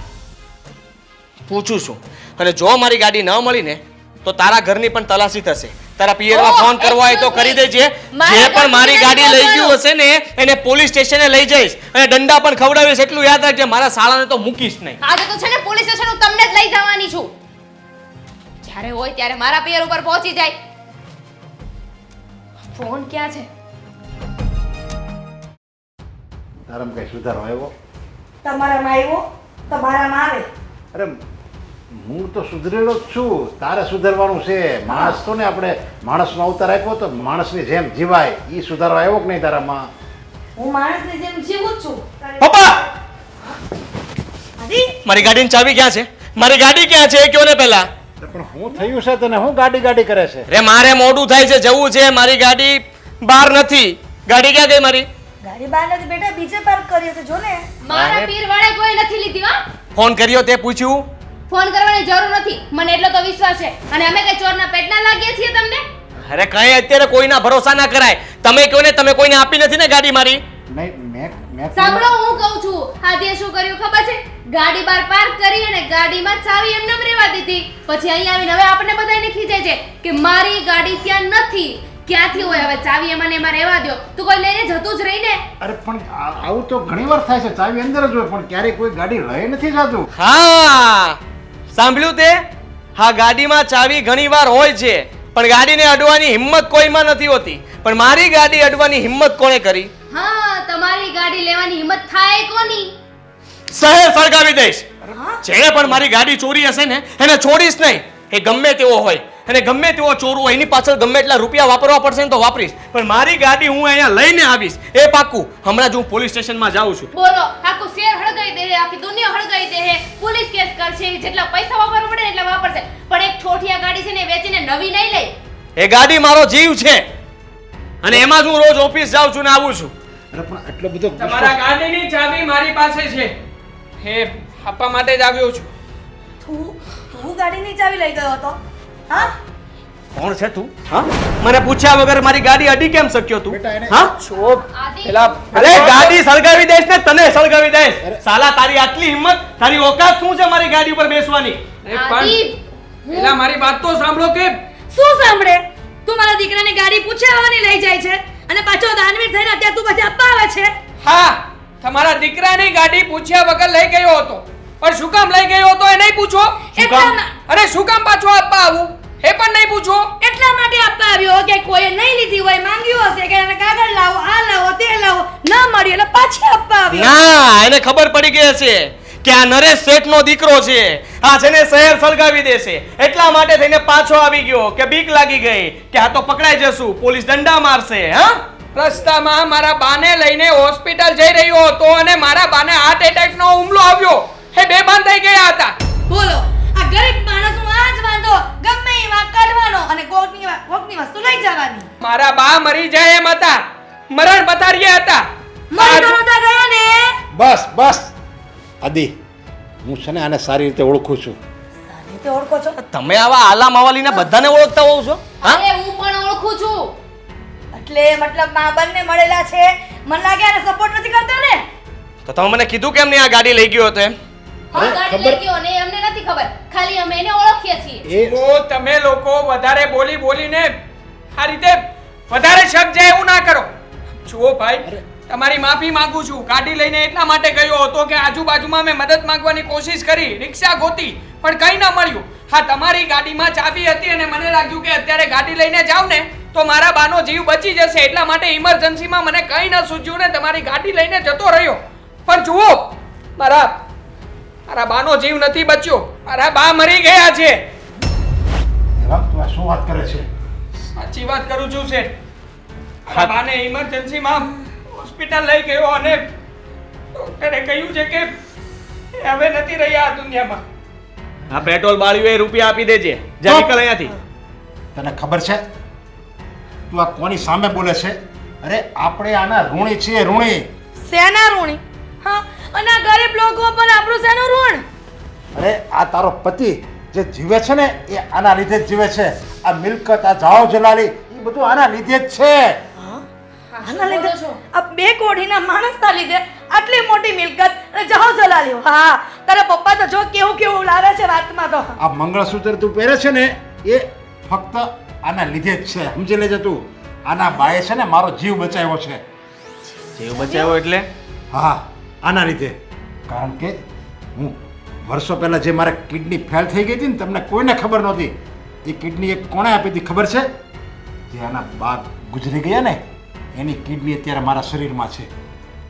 પૂછું છું અને જો મારી ગાડી ન મળી ને તો તારા ઘરની પણ તલાશી થશે. તારા પિયરમાં ઓહ, ફોન કરવો હોય તો કરી દેજે. મારા જે પણ મારી ઘરથી ગાડી લઈ નીકળવાનું. ગયું હશે ને એને પોલીસ સ્ટેશને લઈ જઈશ અને દંડા પણ ખવડાવીશ. એટલું યાદ રાખજે, મારા શાળાને તો મૂકીશ નહીં. આજે તો છે ને પોલીસ સ્ટેશન હું તમને જ લઈ જવાની છું. જ્યારે હોય ત્યારે મારા પિયર ઉપર પહોંચી જાય. ફોન ક્યાં છે? તારામાં કઈ સુધારો આવ્યો? તમારામાં આવ્યો તમારામાં આવે. અરે હું તો સુધરેલો જ છું, તારે સુધરવાનું છે. માણસ તો ને આપણે માણસનો અવતાર આપ્યો તો માણસની જેમ જીવાય. એ સુધારો આવ્યો કે નહીં તારામાં? હું માણસની જેમ જીવું જ છું. પપ્પા, હાજી મારી ગાડીની ચાવી ક્યાં છે? મારી ગાડી ક્યાં છે એ કહો ને પહેલા. અરે પણ શું થયું છે તને? હું ગાડી ગાડી કરે છે? રે મારે મોડું થાય છે, જવું છે. મારી ગાડી બહાર નથી. ગાડી ક્યાં ગઈ મારી? ગાડી બહાર નથી બેટા, બીજે પાર્ક કરી હશે જો ને. મારા પિયર વાળે કોઈ નથી લીધી હો. ફોન કર્યો તે પૂછ્યું? ફોન કરવાની જરૂર નથી, મને એટલો તો વિશ્વાસ છે. અને અમે કઈ ચોરના પેટના લાગીએ છીએ તમને? અરે કઈ અત્યારે કોઈના ભરોસા ના કરાય. તમે કહો ને, તમે કોઈને આપી નથી ને ગાડી મારી? નહીં મેં સાંભળો, હું કહું છું. હાથીએ શું કર્યું ખબર છે? ગાડી બહાર પાર્ક કરી અને ગાડીમાં ચાવી એમને એમ રહેવા દીધી. પછી અહીં આવીને હવે આપણને બધાને ખીજાય છે કે મારી ગાડી ત્યાં નથી. ક્યાંથી હોય? હવે ચાવી એમાં ને એમાં રહેવા દ્યો. તું કોઈ લઈને જતું જ રહી ને. અરે પણ આવું તો ઘણી વાર થાય છે. ચાવી અંદર જ હોય પણ ક્યારેય કોઈ ગાડી લઈ નથી જતું. હા, સાંભળ્યું તે? હા, ગાડીમાં ચાવી ઘણીવાર હોય છે પણ ગાડીને અડવાની હિંમત કોઈમાં નથી હોતી. પણ મારી ગાડી અડવાની હિંમત કોણે કરી? હા, તમારી ગાડી લેવાની હિંમત થાય કોની? શહેર સળગાવી દઈશ. જેણે પણ મારી ગાડી ચોરી હશે ને એને છોડીશ નહીં. એ ગમે તેવો હોય અને ગમે તેવો ચોર હોય, એની પાછળ ગમે એટલા રૂપિયા વાપરવા પડશે ને તો વાપરીશ, પણ મારી ગાડી હું અહીંયા લઈને આવીશ. એ પાક્કું. હમણાં જ હું પોલીસ સ્ટેશનમાં જાઉં છું. બોલો, આખું શહેર હળગાઈ દે, આખી દુનિયા હળગાઈ દે, પોલીસ કેસ કરશે, જેટલા પૈસા વાપરવા પડે ને એટલા વાપરશે. પણ એક ઠોઠિયા ગાડી છે ને એ વેચીને નવી નહીં લે. એ ગાડી મારો જીવ છે અને એમાં જ હું રોજ ઓફિસ જાઉં છું ને આવું છું. અરે પણ આટલો બધો ગુસ્સો- તમારા ગાડીની ચાવી મારી પાસે છે. હે આપવા માટે જ આવ્યો છું. તું ગાડીની ચાવી લઈ ગયો હતો? હા કોણ છે તું? હા, મને પૂછ્યા વગર મારી ગાડી અડી કેમ શક્યો તું? બેટા, એને- હા, છો આદિ, પેલા અરે ગાડી સળગાવી દઈશ ને તને સળગાવી દઈશ. સાલા, તારી આટલી હિંમત, તારી ઓકાત શું છે મારી ગાડી ઉપર બેસવાની? અરે આદિ, પણ પેલા મારી વાત તો સાંભળો કે શું સાંભળે? તું મારા દીકરાની ગાડી પૂછાવાની લઈ જાય છે અને પાછો દાનવીર થઈને અત્યારે તું પછી આપવા આવે છે. હા, તમારા દીકરાની ગાડી પૂછ્યા વગર લઈ ગયો હતો. પણ શું કામ લઈ ગયો હતો એ નહીં પૂછો? શું કામ? અરે શું કામ પાછો આપવા આવું એ પણ નહીં પૂછો? એટલા માટે આપવા આવ્યો કે કોઈએ નહીં લીધી હોય, માંગ્યું હશે કે એને કાગળ લાવો, આ લાવો, તે લાવો, ના મળી એટલે પાછી આપવા આવ્યો. ના, એને ખબર પડી ગઈ હશે કે આ નરેશ શેઠનો દીકરો છે. આ છે ને શહેર સળગાવી દેશે. એટલા માટે થઈને પાછો આવી ગયો કે બીક લાગી ગઈ કે આ તો પકડાઈ જશું, પોલીસ દંડા મારશે. હા, રસ્તામાં મારા બાને લઈને હોસ્પિટલ જઈ રહ્યો હતો અને મારા બાને હાર્ટ એટેકનો હુમલો આવ્યો. એ બેભાન થઈ ગયા હતા. બોલો, આ ગરીબ માણસનો આ જ વાંધો, ગમે એ વાત કાઢવાનો અને કોકની વસ્તુ લઈ જવાની. મારા બા મરી જાય એમ હતા, મરણ પથારીએ હતા. મરી તો નહોતા ગયા ને. બસ બસ આદિ, હું છે ને આને સારી રીતે ઓળખું છું. સારી રીતે ઓળખો છો તમે આવા આલા માવાલીને બધાને ઓળખતા હોવ છો? હા, અરે હું પણ ઓળખું છું. એટલે મતલબ માં બંને મળેલા છે, મને લાગે આને સપોર્ટ નથી કરતા ને. તો તમે મને કીધું કેમ નહીં આ ગાડી લઈ ગયો હતો એમ? હા, ગાડી લઈ ગયો ને અમને નથી ખબર, ખાલી અમે એને ઓળખીએ છીએ. એ તો તમે લોકો વધારે બોલી બોલીને આ રીતે વધારે શક જાય એવું ના કરો. જુઓ ભાઈ, તમારી માફી માંગુ છું. ગાડી લઈને એટલા માટે ગયો હતો કે આજુબાજુમાં મેં મદદ માંગવાની કોશિશ કરી, રિક્ષા ગોતી, પણ કંઈ ન મળ્યું. હા, તમારી ગાડીમાં ચાવી હતી અને મને લાગ્યું કે અત્યારે ગાડી લઈને જાઉં ને તો મારા બાનો જીવ બચી જશે, એટલા માટે ઇમરજન્સીમાં મને કંઈ ન સૂઝ્યું ને તમારી ગાડી લઈને જતો રહ્યો. પણ જુઓ, મારા બાનો જીવ નથી બચ્યો, મારા બા મરી ગયા છે. એવા તું આ શું વાત કરે છે? સાચી વાત કરું છું શેઠ. મારા બાને ઇમરજન્સીમાં હોસ્પિટલ લઈ ગયો અને ડોક્ટરે કહ્યું છે કે એ હવે નથી રહ્યા આ દુનિયામાં. આ પેટ્રોલ બાળ્યું એ રૂપિયા આપી દેજે. જા નીકળ અહીંયાથી. તને ખબર છે તું આ કોની સામે બોલે છે? અરે આપણે આના ઋણી છીએ, ઋણી. શેના ઋણી? હા, અને આ ગરીબ લોકો પર આપણું શેનું ઋણ? અરે આ તારો પતિ જે જીવે છે ને એ આના લીધે જ જીવે છે. આ મિલકત, આ જાઓ જલાલી, એ બધું આના લીધે જ છે. આના લીધે આ બે કોઢીના માણસના લીધે આટલી મોટી મિલકત અને જહો જલાલ્યો. હા, તારા પપ્પા તો જો કેવું કેવું લાવે છે વાતમાં તો. આ મંગળસૂત્ર તું પહેરે છે ને એ ફક્ત આના લીધે જ છે, સમજી લેજે તું. આના બાએ છે ને મારો જીવ બચાવ્યો છે. જીવ બચાવ્યો એટલે? હા, આના લીધે. કારણ કે હું વર્ષો પહેલાં જે મારે કિડની ફેલ થઈ ગઈ હતી ને, તમને કોઈને ખબર નહોતી. એ કિડની એક કોણે આપી હતી ખબર છે? જે આના બા ગુજરી ગયા ને એની કિડની અત્યારે મારા શરીરમાં છે.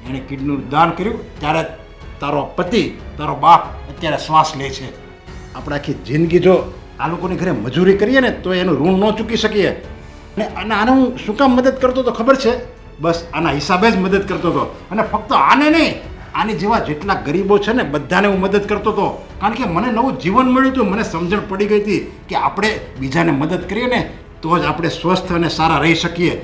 એણે કિડનીનું દાન કર્યું ત્યારે તારો પતિ, તારો બાપ અત્યારે શ્વાસ લે છે. આપણે આખી જિંદગી જો આ લોકોની ઘરે મજૂરી કરીએ ને તો એનું ઋણ ન ચૂકી શકીએ. અને આને હું શું કામ મદદ કરતો હતો ખબર છે? બસ આના હિસાબે જ મદદ કરતો હતો. અને ફક્ત આને નહીં, આની જેવા જેટલા ગરીબો છે ને બધાને હું મદદ કરતો હતો. કારણ કે મને નવું જીવન મળ્યું હતું. મને સમજણ પડી ગઈ હતી કે આપણે બીજાને મદદ કરીએ ને તો જ આપણે સ્વસ્થ અને સારા રહી શકીએ.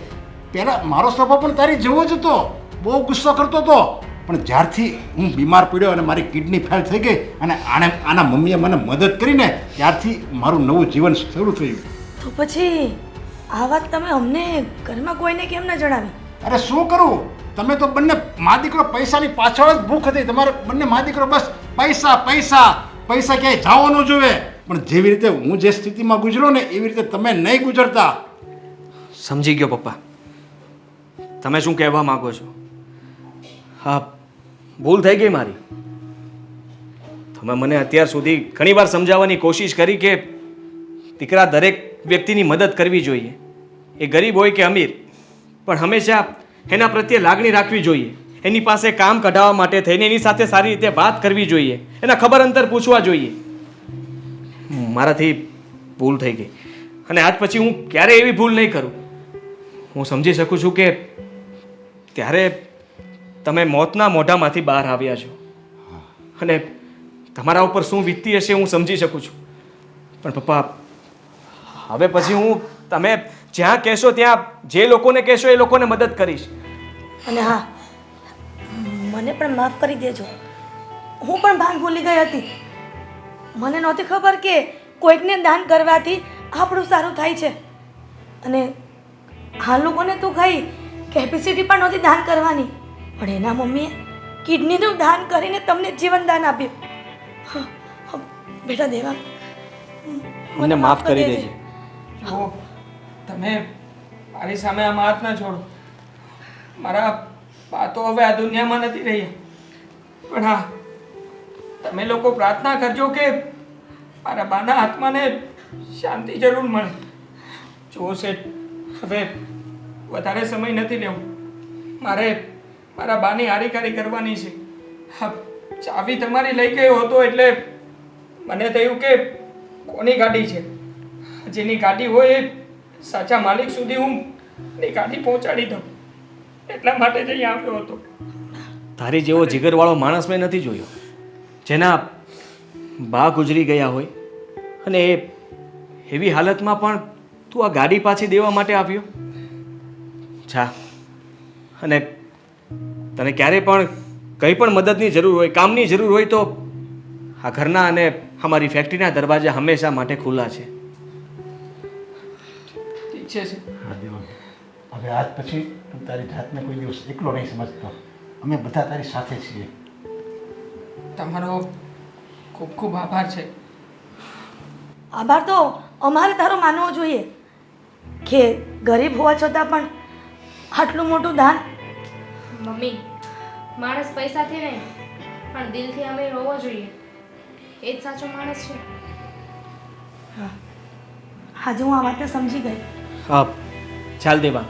પહેલાં મારો સ્વભાવ પણ તારી જેવો જ હતો. બહુ ગુસ્સો કરતો હતો. પણ જ્યારથી હું બીમાર પડ્યો અને મારી કિડની ફેલ થઈ ગઈ અને આના મમ્મીએ મને મદદ કરીને ત્યારથી મારું નવું જીવન શરૂ થયું. તો પછી આ વાત તમે અમને ઘરમાં કોઈને કેમ ના જણાવી? અરે શું કરું, તમે તો બંને મા દીકરો પૈસાની પાછળ જ ભૂખ હતી. તમારે બંને મા દીકરો બસ પૈસા પૈસા પૈસા, ક્યાંય જવો ન જોવે. પણ જેવી રીતે હું જે સ્થિતિમાં ગુજરો ને એવી રીતે તમે નહીં ગુજરતા. સમજી ગયો પપ્પા, તમે શું કહેવા માંગો છો. હા, ભૂલ થઈ ગઈ મારી. તમે મને અત્યાર સુધી ઘણી વાર સમજાવવાની કોશિશ કરી કે દીકરા દરેક વ્યક્તિની મદદ કરવી જોઈએ, એ ગરીબ હોય કે અમીર, પણ હંમેશા એના પ્રત્યે લાગણી રાખવી જોઈએ. એની પાસે કામ કઢાવવા માટે થઈને એની સાથે સારી રીતે વાત કરવી જોઈએ, એના ખબર અંતર પૂછવા જોઈએ. મારાથી ભૂલ થઈ ગઈ અને આજ પછી હું ક્યારેય એવી ભૂલ નહીં કરું. હું સમજી શકું છું કે ત્યારે તમે મોતના મોઢામાંથી બહાર આવ્યા છો અને તમારા ઉપર શું વીતતી હશે હું સમજી શકું છું. પણ પપ્પા, હવે પછી હું તમે જ્યાં કહેશો ત્યાં જે લોકોને કહેશો એ લોકોને મદદ કરીશ. અને હા, મને પણ માફ કરી દેજો. હું પણ ભાન ભૂલી ગઈ હતી. મને નહોતી ખબર કે કોઈકને દાન કરવાથી આપણું સારું થાય છે. અને આ લોકોને તો કઈ કેપેસિટી પણ નહોતી દાન કરવાની, પણ એના મમ્મીએ કિડનીનું દાન કરીને તમને જીવન દાન આપ્યું. બેટા દેવા, મને માફ કરી દેજે. જુઓ, તમે મારી સામે આમ હાથ ના છોડો. મારા બા તો હવે આ દુનિયામાં નથી રહ્યા, પણ હા, તમે લોકો પ્રાર્થના કરજો કે મારા બાના આત્માને શાંતિ જરૂર મળે. જો શેઠ, હવે વધારે સમય નથી લેવો. મારે મારા બાની હારીકારી કરવાની છે. હા, ચાવી તમારી લઈ ગયો હતો એટલે મને થયું કે કોની ગાડી છે. જેની ગાડી હોય એ સાચા માલિક સુધી હું એની ગાડી પહોંચાડી દઉં, એટલા માટે જ અહીં આવ્યો હતો. તારી જેવો જીગરવાળો માણસ મેં નથી જોયો જેના બા ગુજરી ગયા હોય અને એ એવી હાલતમાં પણ તું આ ગાડી પાછી દેવા માટે આવ્યો. જા, અને તને ક્યારે પણ કંઈ પણ મદદની જરૂર હોય, કામની જરૂર હોય તો આ ઘરના અને અમારી ફેક્ટરીના દરવાજા હંમેશા માટે ખુલ્લા છે. ઠીક છે સર. હા દેવાંગ, હવે આજ પછી તું તારી જાતને કોઈ દિવસ એકલો નહીં સમજતો. અમે બધા તારી સાથે છીએ. તમારો ખૂબ ખૂબ આભાર છે. આભાર તો અમારે તારો માનવો જોઈએ કે ગરીબ હોવા છતાં પણ આટલું મોટું દાન. મમ્મી, માણસ પૈસાથી નહીં પણ દિલથી અમે રોવો જોઈએ, એ જ સાચો માણસ છે. આજે હું આ વાતને સમજી ગઈ. હા, ચાલ દેવા,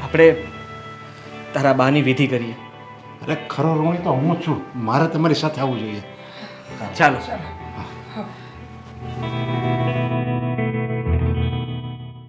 આપણે તારા બાની વિધિ કરીએ. અરે ખરો ઋણી તો હું જ છું. મારે તમારી સાથે આવવું જોઈએ. ચાલો. ચાલો.